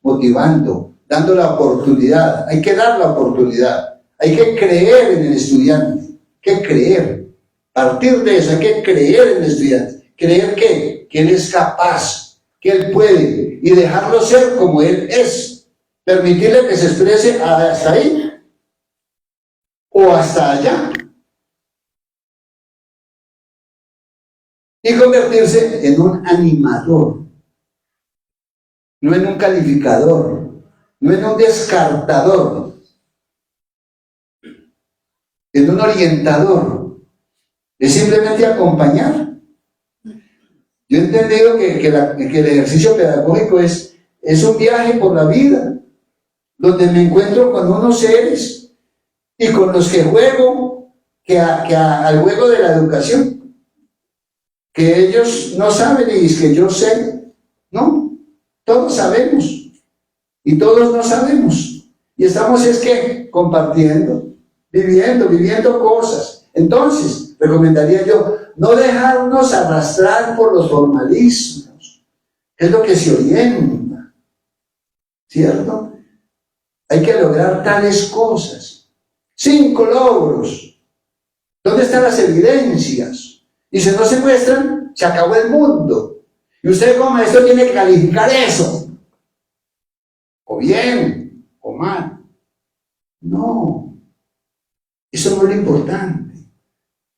motivando, dando la oportunidad. Hay que dar la oportunidad, hay que creer en el estudiante, hay que creer. A partir de eso hay que creer en el estudiante. ¿Creer qué? Que él es capaz, que él puede, y dejarlo ser como él es. Permitirle que se exprese hasta ahí o hasta allá. Y convertirse en un animador, no en un calificador, no en un descartador, en un orientador, es simplemente acompañar. Yo he entendido que el ejercicio pedagógico es un viaje por la vida, donde me encuentro con unos seres y con los que juego, al juego de la educación, que ellos no saben y es que yo sé, no, todos sabemos y todos no sabemos, y estamos es que compartiendo, viviendo cosas. Entonces, recomendaría yo no dejarnos arrastrar por los formalismos, es lo que se orienta, ¿cierto? Hay que lograr tales cosas. 5 logros. ¿Dónde están las evidencias? Y si no se muestran, se acabó el mundo. Y usted como maestro tiene que calificar eso. O bien, o mal. No. Eso no es lo importante.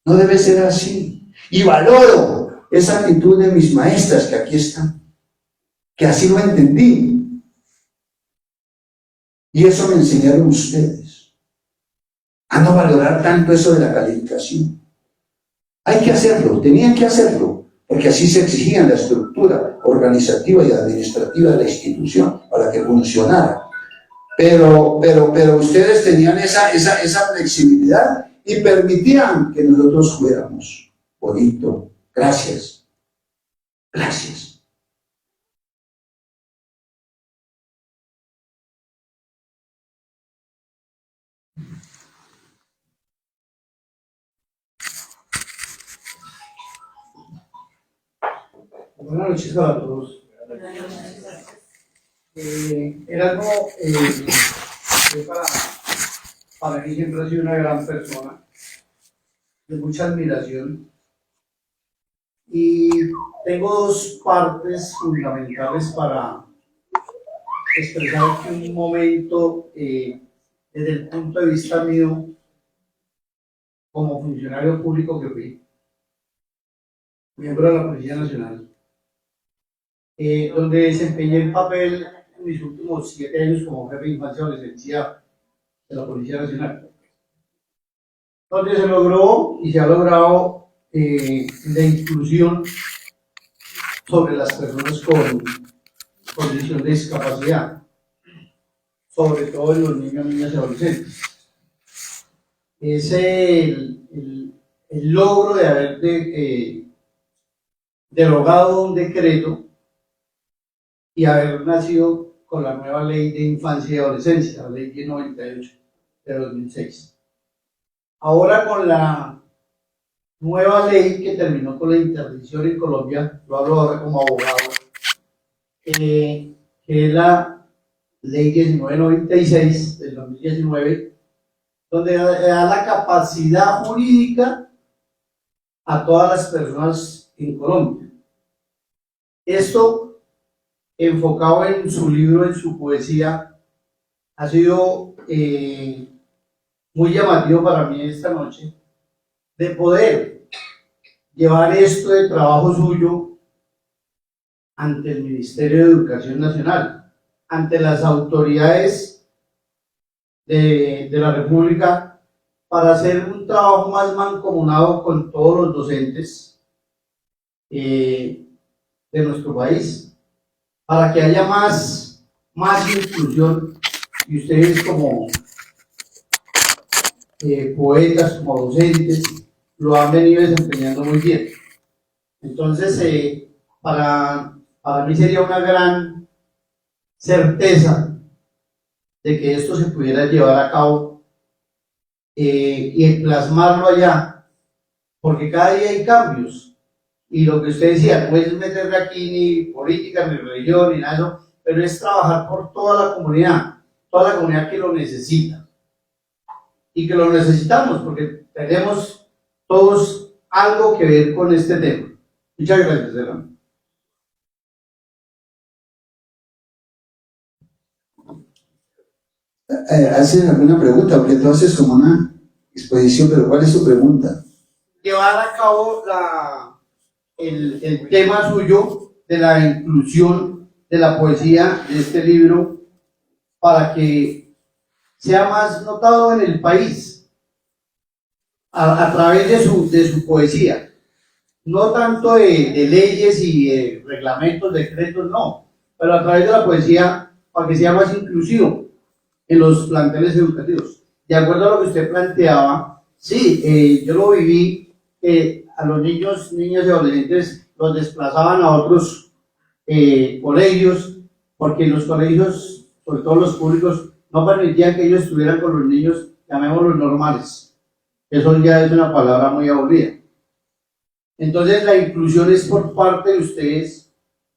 No debe ser así. Y valoro esa actitud de mis maestras que aquí están. Que así lo entendí. Y eso me enseñaron ustedes. A no valorar tanto eso de la calificación. Hay que hacerlo, tenían que hacerlo, porque así se exigía en la estructura organizativa y administrativa de la institución para que funcionara. Pero ustedes tenían esa flexibilidad y permitían que nosotros fuéramos. Bonito. Gracias. Gracias. Buenas noches para todos. Era algo que para mí siempre ha sido una gran persona, de mucha admiración. Y tengo 2 partes fundamentales para expresar aquí un momento desde el punto de vista mío como funcionario público que fui, miembro de la Policía Nacional. Donde desempeñé el papel en mis últimos 7 años como jefe de infancia y adolescencia de la Policía Nacional, donde se logró y se ha logrado la inclusión sobre las personas con condición de discapacidad, sobre todo en los niños, niñas y adolescentes. Es el logro de haber derogado un decreto y haber nacido con la nueva ley de infancia y adolescencia, la ley 1098 de 2006. Ahora con la nueva ley que terminó con la interdicción en Colombia, lo hablo ahora como abogado, que es la ley 1996 del 2019, donde da la capacidad jurídica a todas las personas en Colombia. Esto, enfocado en su libro, en su poesía, ha sido muy llamativo para mí esta noche, de poder llevar esto de trabajo suyo ante el Ministerio de Educación Nacional, ante las autoridades de la República, para hacer un trabajo más mancomunado con todos los docentes de nuestro país, para que haya más inclusión, y ustedes como poetas, como docentes, lo han venido desempeñando muy bien. Entonces, para mí sería una gran certeza de que esto se pudiera llevar a cabo y plasmarlo allá, porque cada día hay cambios. Y lo que usted decía, no es meterle aquí ni política, ni religión, ni nada de eso, pero es trabajar por toda la comunidad que lo necesita. Y que lo necesitamos, porque tenemos todos algo que ver con este tema. Muchas gracias, hermano. ¿Hacen alguna pregunta? Porque entonces como una exposición, pero ¿cuál es su pregunta? Llevar a cabo el tema suyo de la inclusión de la poesía de este libro para que sea más notado en el país. a través de su poesía. No tanto de leyes y reglamentos, decretos, no, pero a través de la poesía para que sea más inclusivo en los planteles educativos. De acuerdo a lo que usted planteaba, sí, yo lo viví, a los niños, niñas y adolescentes los desplazaban a otros colegios, porque los colegios, sobre todo los públicos, no permitían que ellos estuvieran con los niños, llamémoslos normales. Eso ya es una palabra muy aburrida. Entonces la inclusión es por parte de ustedes,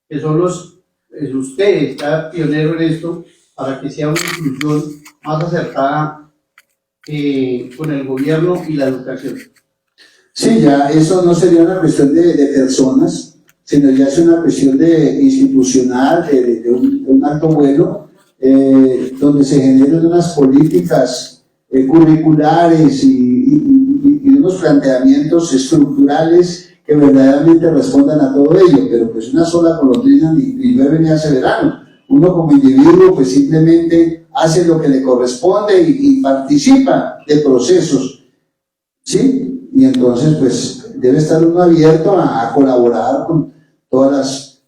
que son usted está pionero en esto, para que sea una inclusión más acertada con el gobierno y la educación. Sí, ya eso no sería una cuestión de personas, sino ya es una cuestión de institucional, de un alto vuelo, donde se generen unas políticas curriculares y unos planteamientos estructurales que verdaderamente respondan a todo ello, pero pues una sola golondrina ni llueve ni hace verano. Uno como individuo pues simplemente hace lo que le corresponde y participa de procesos, ¿sí? Y entonces pues debe estar uno abierto a colaborar con todas las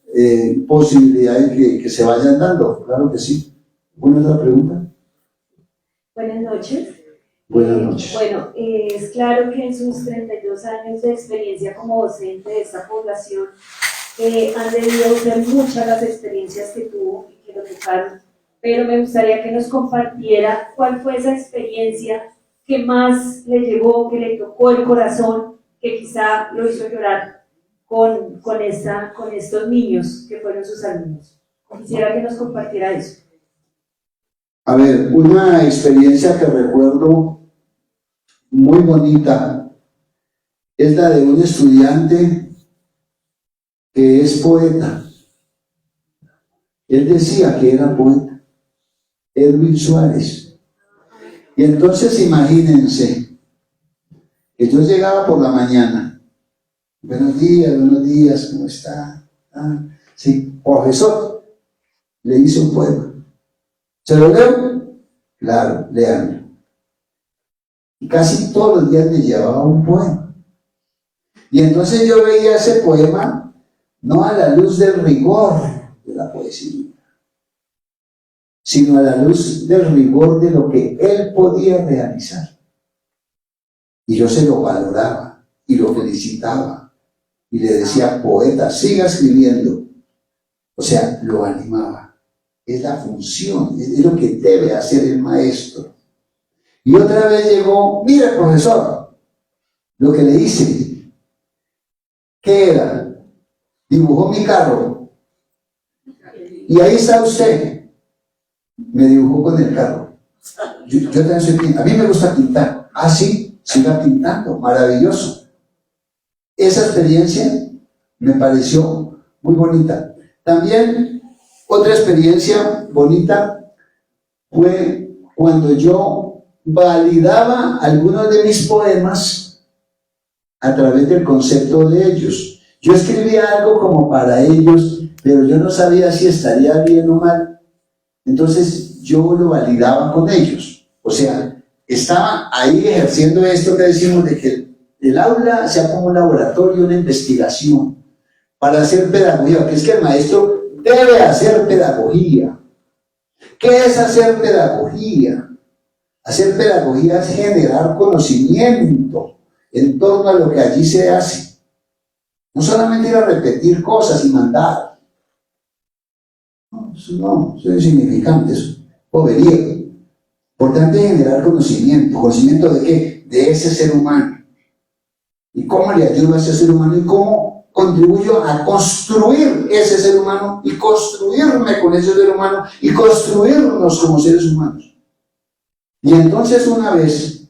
posibilidades que se vayan dando, claro que sí. ¿Alguna otra pregunta? Buenas noches. Buenas noches. Bueno, es claro que en sus 32 años de experiencia como docente de esta población han debido ser muchas las experiencias que tuvo y que lo tocaron, pero me gustaría que nos compartiera cuál fue esa experiencia que más le llegó, que le tocó el corazón, que quizá lo hizo llorar con estos niños que fueron sus alumnos. Quisiera que nos compartiera eso. A ver, una experiencia que recuerdo muy bonita es la de un estudiante que es poeta. Él decía que era poeta, Edwin Suárez. Y entonces imagínense que yo llegaba por la mañana. Buenos días, ¿cómo está? Sí, profesor, le hice un poema. ¿Se lo leo? Claro, léanlo. Y casi todos los días me llevaba un poema. Y entonces yo veía ese poema no a la luz del rigor de la poesía, sino a la luz del rigor de lo que él podía realizar. Y yo se lo valoraba y lo felicitaba y le decía, poeta, siga escribiendo. O sea, lo animaba. Es la función, es lo que debe hacer el maestro. Y otra vez llegó, mire profesor, lo que le hice. ¿Qué era? Dibujó mi carro. Y ahí está usted. Me dibujó con el carro. Yo también soy pintor. A mí me gusta pintar. Ah, sí, siga pintando. Maravilloso. Esa experiencia me pareció muy bonita. También otra experiencia bonita fue cuando yo validaba algunos de mis poemas a través del concepto de ellos. Yo escribía algo como para ellos, pero yo no sabía si estaría bien o mal. Entonces yo lo validaba con ellos. O sea, estaba ahí ejerciendo esto que decimos de que el aula sea como un laboratorio, una investigación para hacer pedagogía, que es que el maestro debe hacer pedagogía. ¿Qué es hacer pedagogía? Hacer pedagogía es generar conocimiento en torno a lo que allí se hace. No solamente ir a repetir cosas y mandar. No, eso es insignificante, eso es bobería. Importante es generar conocimiento. ¿Conocimiento de qué? De ese ser humano. ¿Y cómo le ayudo a ese ser humano? ¿Y cómo contribuyo a construir ese ser humano y construirme con ese ser humano y construirnos como seres humanos? Y entonces una vez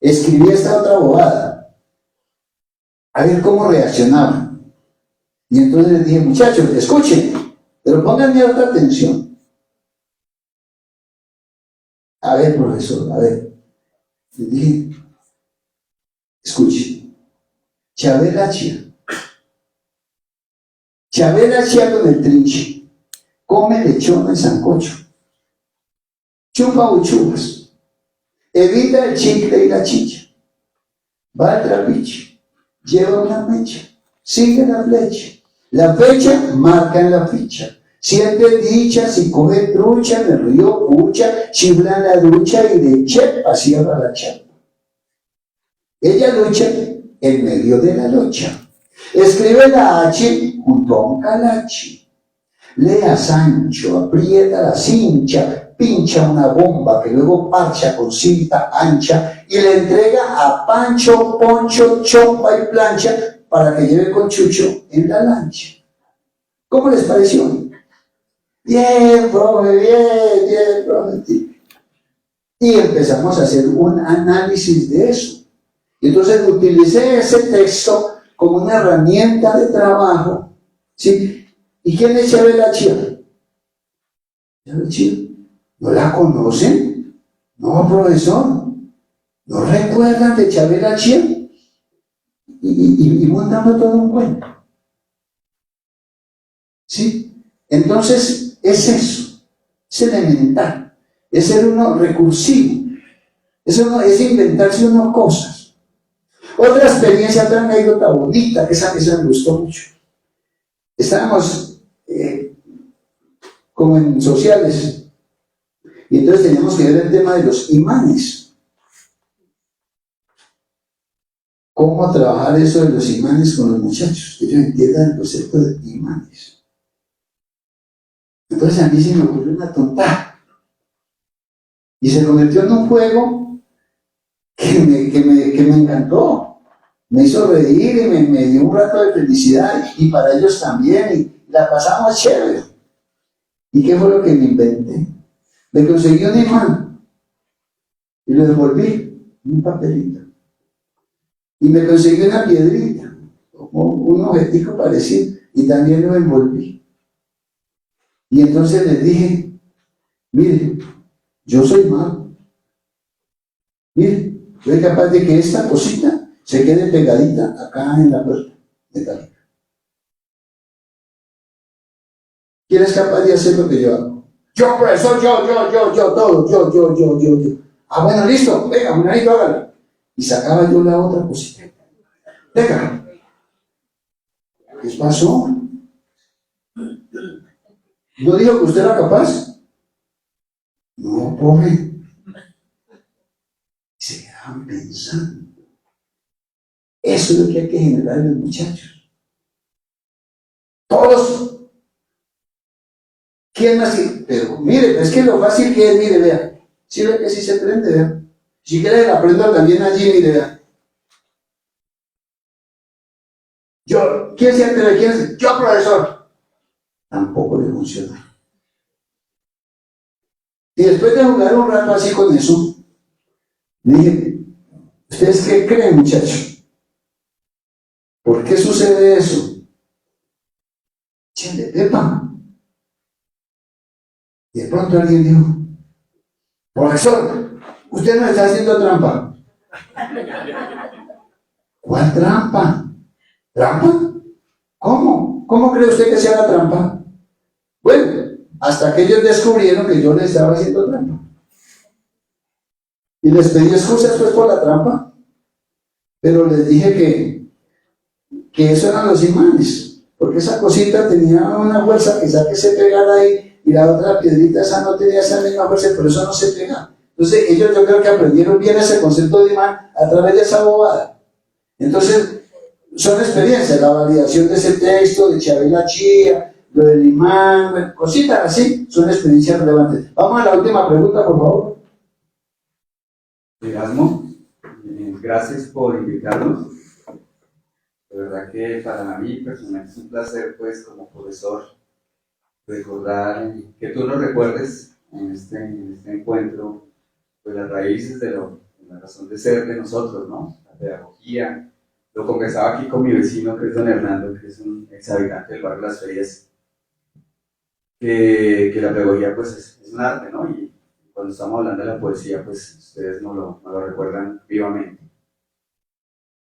escribí esta otra bobada, a ver cómo reaccionaban. Y entonces les dije, muchachos, escuchen, pero pónganme otra atención. A ver, profesor, a ver. Les dije, escuchen, Chabela Chia con el trinche, come lechón en sancocho, chupa uchuvas, evita el chicle y la chicha, va al trapiche, lleva una mecha, sigue la flecha marca en la ficha. Siente dicha, si coge trucha, en el río pucha, chifla en la ducha y de chepa cierra la chapa. Ella lucha en medio de la locha. Escribe la H junto a un calachi. Lee a Sancho, aprieta la cincha, pincha una bomba que luego parcha con cinta ancha y le entrega a Pancho, Poncho, Chompa y Plancha para que lleve con Chucho en la lancha. ¿Cómo les pareció? Bien, profe, bien, profe. Y empezamos a hacer un análisis de eso. Entonces utilicé ese texto como una herramienta de trabajo, ¿sí? ¿Y quién es Chabela Chía? ¿Chabela Chía? ¿No la conocen? No, profesor. ¿No recuerdan de Chabela Chía? Y montando todo un cuento. ¿Sí? Entonces, es eso. Es elemental. Es ser uno recursivo. Es inventarse unas cosas. Otra experiencia, otra anécdota bonita, que esa me gustó mucho. Estábamos como en sociales, y entonces teníamos que ver el tema de los imanes. ¿Cómo trabajar eso de los imanes con los muchachos? Que ellos entiendan el concepto de imanes. Entonces a mí se me ocurrió una tontada. Y se convirtió en un juego que me encantó. Me hizo reír y me dio un rato de felicidad, y para ellos también, y la pasamos chévere. ¿Y qué fue lo que me inventé? Me conseguí un imán y lo devolví en un papelito. Y me conseguí una piedrita, como un objetivo parecido, y también lo envolví. Y entonces les dije, mire, yo soy mago. Mire, soy capaz de que esta cosita se quede pegadita acá en la puerta metálica. ¿Quién es capaz de hacer lo que yo hago? Yo, profesor, yo. Ah, bueno, listo, venga, Munarito, hágalo. Y sacaba yo la otra cosita. Venga. ¿Qué pasó? ¿No dijo que usted era capaz? No, pobre. Se quedaban pensando. Eso es lo que hay que generar en los muchachos. Todos. ¿Quién más? Pero mire, es que lo fácil que es, mire, vea. Si ve que sí se prende, vea. Si quiere la prendo también allí, mire, vea. Yo, ¿quién se atreve? ¿Quién se? Yo, profesor. Tampoco le funciona. Y después de jugar un rato así con eso, dije, ¿ustedes qué creen, muchachos? ¿Por qué sucede eso? Chale, Pepa. Y de pronto alguien dijo, profesor, usted no está haciendo trampa. ¿Cuál trampa? ¿Trampa? ¿Cómo? ¿Cómo cree usted que sea la trampa? Bueno, hasta que ellos descubrieron que yo les estaba haciendo trampa. Y les pedí excusas pues por la trampa, pero les dije que eso eran los imanes, porque esa cosita tenía una fuerza que se pegara ahí, y la otra piedrita esa no tenía esa misma fuerza, por eso no se pega. Entonces ellos yo creo que aprendieron bien ese concepto de imán a través de esa bobada. Entonces son experiencias, la validación de ese texto, de Chabela Chía, lo del imán, cositas así, son experiencias relevantes. Vamos a la última pregunta, por favor. Erasmo, gracias por invitarnos. De verdad que para mí personalmente es un placer, pues, como profesor, recordar, que tú nos recuerdes en este encuentro, pues las raíces de la razón de ser de nosotros, ¿no? La pedagogía. Lo conversaba aquí con mi vecino, que es don Hernando, que es un ex habitante del barrio Las Ferias, que la pedagogía pues es un arte, ¿no? Y cuando estamos hablando de la poesía, pues ustedes nos lo recuerdan vivamente.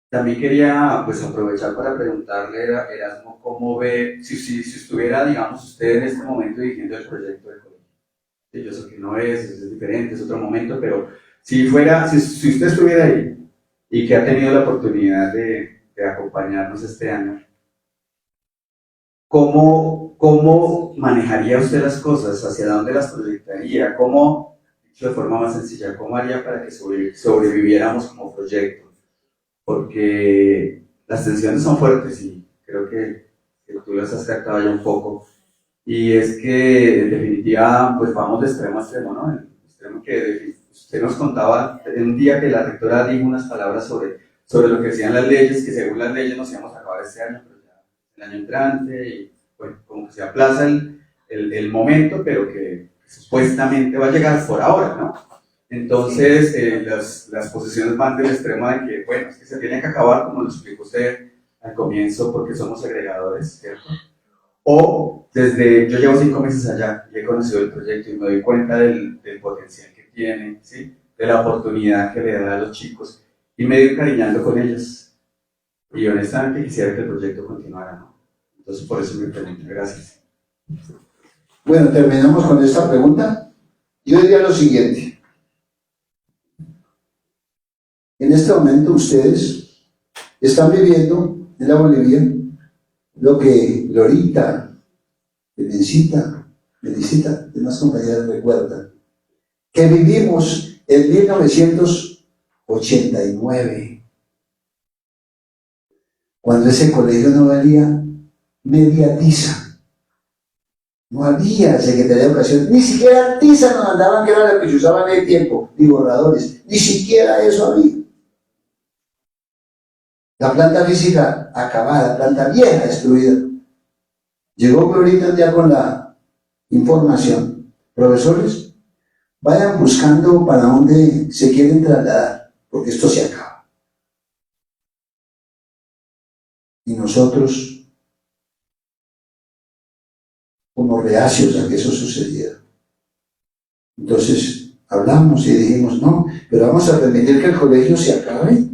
También quería pues aprovechar para preguntarle a Erasmo cómo ve, si estuviera, digamos, usted en este momento dirigiendo el proyecto del colegio. Sí, yo sé que no es diferente, es otro momento, pero si usted estuviera ahí, y que ha tenido la oportunidad de acompañarnos este año, ¿cómo manejaría usted las cosas? ¿Hacia dónde las proyectaría? ¿Cómo, dicho de forma más sencilla, cómo haría para que sobreviviéramos como proyecto? Porque las tensiones son fuertes y creo que tú las has captado ya un poco. Y es que, en definitiva, pues vamos de extremo a extremo, ¿no? El extremo que usted nos contaba en un día que la rectora dijo unas palabras sobre lo que decían las leyes, que según las leyes nos íbamos a acabar este año, pero ya el año entrante, y bueno, como que se aplaza el momento, pero que supuestamente va a llegar por ahora, ¿no? Entonces, las posiciones van del extremo de que, bueno, es que se tiene que acabar, como lo explicó usted al comienzo, porque somos agregadores, ¿cierto? O yo llevo 5 meses allá y he conocido el proyecto y me doy cuenta del potencial que tiene, ¿sí? De la oportunidad que le da a los chicos y me he ido encariñando con ellos. Y honestamente quisiera que el proyecto continuara, ¿no? Entonces por eso me pregunto. Gracias. Bueno, terminamos con esta pregunta. Yo diría lo siguiente. En este momento ustedes están viviendo en la Bolivia lo que Lorita, Melicita, demás compañeras recuerdan, que vivimos en 1989, cuando ese colegio no valía media tiza. No había Secretaría de Educación, ni siquiera tiza nos mandaban, que era lo que se usaba en el tiempo, ni borradores, ni siquiera eso había. La planta física acabada, planta vieja, destruida. Llegó ahorita ya con la información. Profesores, vayan buscando para dónde se quieren trasladar, porque esto se acaba. Y nosotros, como reacios a que eso sucediera. Entonces, hablamos y dijimos, no, pero vamos a permitir que el colegio se acabe.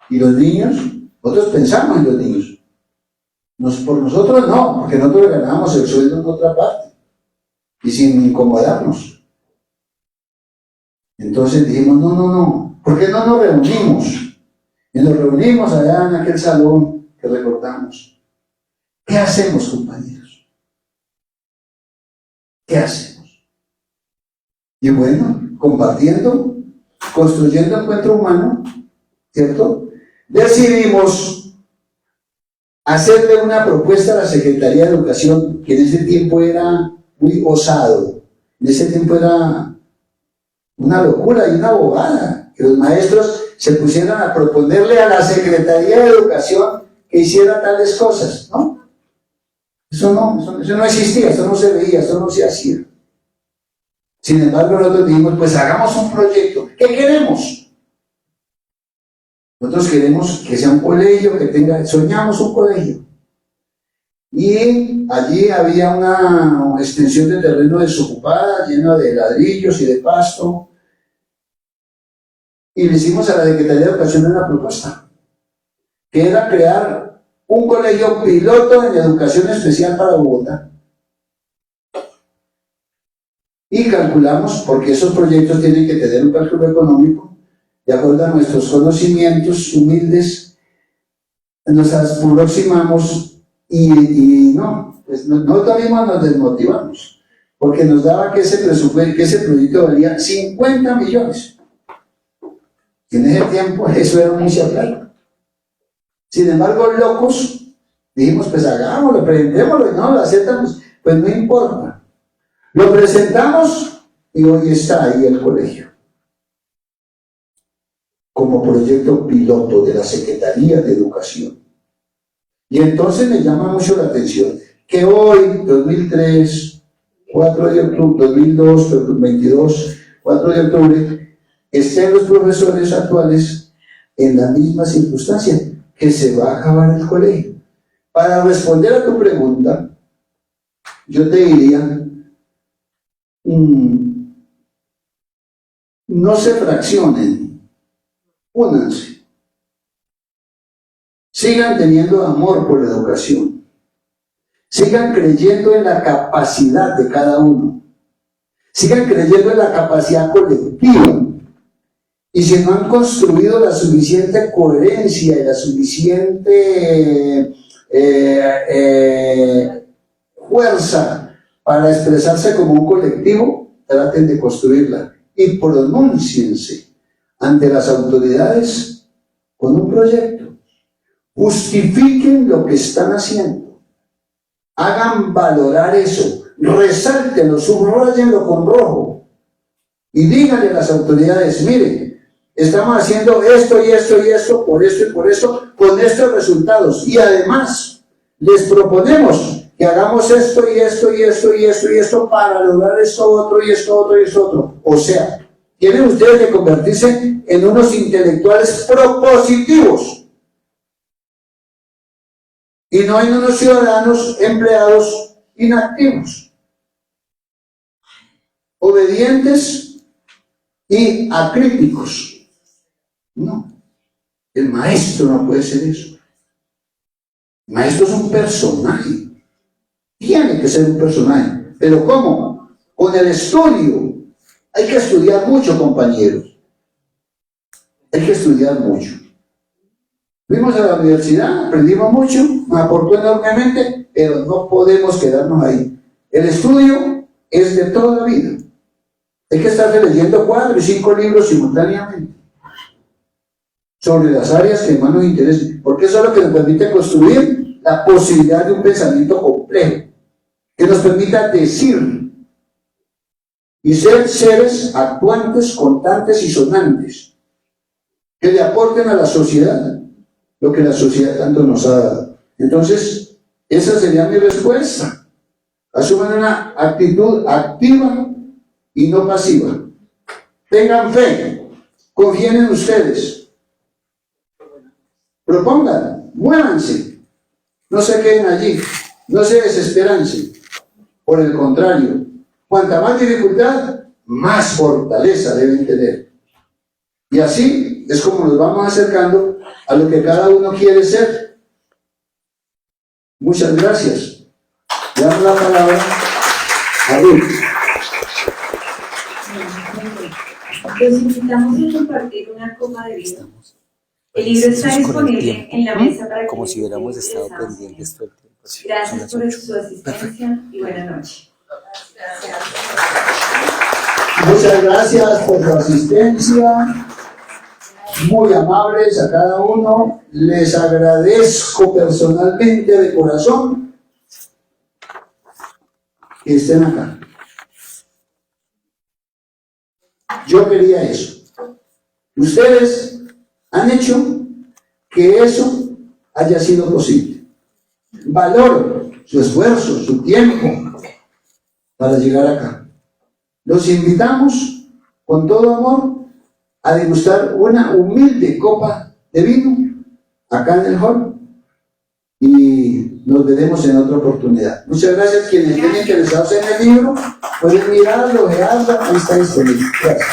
Y los niños, nosotros pensamos en los niños. Por nosotros no, porque nosotros ganábamos el sueldo en otra parte y sin incomodarnos. Entonces dijimos, no, ¿por qué no nos reunimos? Y nos reunimos allá en aquel salón que recordamos. ¿Qué hacemos, compañeros? ¿Qué hacemos? Y bueno, compartiendo, construyendo encuentro humano, ¿cierto? Decidimos hacerle una propuesta a la Secretaría de Educación, que en ese tiempo era muy osado, en ese tiempo era una locura y una bobada, que los maestros se pusieran a proponerle a la Secretaría de Educación que hiciera tales cosas, ¿no? Eso no existía, eso no se veía, eso no se hacía. Sin embargo, nosotros dijimos, pues hagamos un proyecto. ¿Qué queremos? Nosotros queremos que sea un colegio, soñamos un colegio. Y allí había una extensión de terreno desocupada, llena de ladrillos y de pasto. Y le hicimos a la Secretaría de Educación una propuesta, que era crear un colegio piloto en educación especial para Bogotá. Y calculamos, porque esos proyectos tienen que tener un cálculo económico, de acuerdo a nuestros conocimientos humildes, nos aproximamos y pues nosotros mismos nos desmotivamos, porque nos daba que ese proyecto valía 50 millones. Y en ese tiempo eso era mucha plata. Sin embargo, locos, dijimos, pues hagámoslo, presentémoslo, y no lo aceptamos, pues no importa. Lo presentamos y hoy está ahí el colegio, como proyecto piloto de la Secretaría de Educación. Y entonces me llama mucho la atención que hoy, 2003, 4 de octubre, 2002, 2022, 4 de octubre, estén los profesores actuales en la misma circunstancia, que se va a acabar el colegio. Para responder a tu pregunta, yo te diría, no se fraccionen, únanse, sigan teniendo amor por la educación, sigan creyendo en la capacidad de cada uno, sigan creyendo en la capacidad colectiva Y si no han construido la suficiente coherencia y la suficiente fuerza para expresarse como un colectivo, traten de construirla y pronúnciense ante las autoridades con un proyecto. Justifiquen lo que están haciendo. Hagan valorar eso. Resáltenlo, subrayenlo con rojo. Y díganle a las autoridades, miren, estamos haciendo esto y esto y esto, por esto y por esto, con estos resultados. Y además, les proponemos que hagamos esto y esto y esto y esto y esto para lograr esto otro y esto otro y esto otro. O sea, tienen ustedes que convertirse en unos intelectuales propositivos y no en unos ciudadanos empleados inactivos, obedientes y acríticos. No, el maestro no puede ser eso. El maestro es un personaje. Tiene que ser un personaje. ¿Pero cómo? Con el estudio. Hay que estudiar mucho, compañeros. Hay que estudiar mucho. Fuimos a la universidad, aprendimos mucho, nos aportó enormemente, pero no podemos quedarnos ahí. El estudio es de toda la vida. Hay que estar leyendo 4 y 5 libros simultáneamente sobre las áreas que más nos interesen, porque eso es lo que nos permite construir la posibilidad de un pensamiento complejo, que nos permita decir y ser seres actuantes, contantes y sonantes, que le aporten a la sociedad lo que la sociedad tanto nos ha dado. Entonces, esa sería mi respuesta. Asuman una actitud activa y no pasiva. Tengan fe, confíen en ustedes, propongan, muévanse, no se queden allí, no se desesperancen. Por el contrario, cuanta más dificultad, más fortaleza deben tener. Y así es como nos vamos acercando a lo que cada uno quiere ser. Muchas gracias. Le damos la palabra a Ruth. Los invitamos a compartir una copa de vino. El libro está disponible en la mesa para que como si hubiéramos estén estado interesados. pendientes todo el tiempo. Gracias por su asistencia y buenas noches. Muchas gracias por su asistencia. Muy amables a cada uno. Les agradezco personalmente de corazón que estén acá. Yo quería eso. Ustedes han hecho que eso haya sido posible. Valoro su esfuerzo, su tiempo para llegar acá. Los invitamos con todo amor a degustar una humilde copa de vino acá en el hall y nos veremos en otra oportunidad. Muchas gracias. Quienes estén interesados en el libro pueden mirarlo, leerlo, ahí está disponible. Gracias.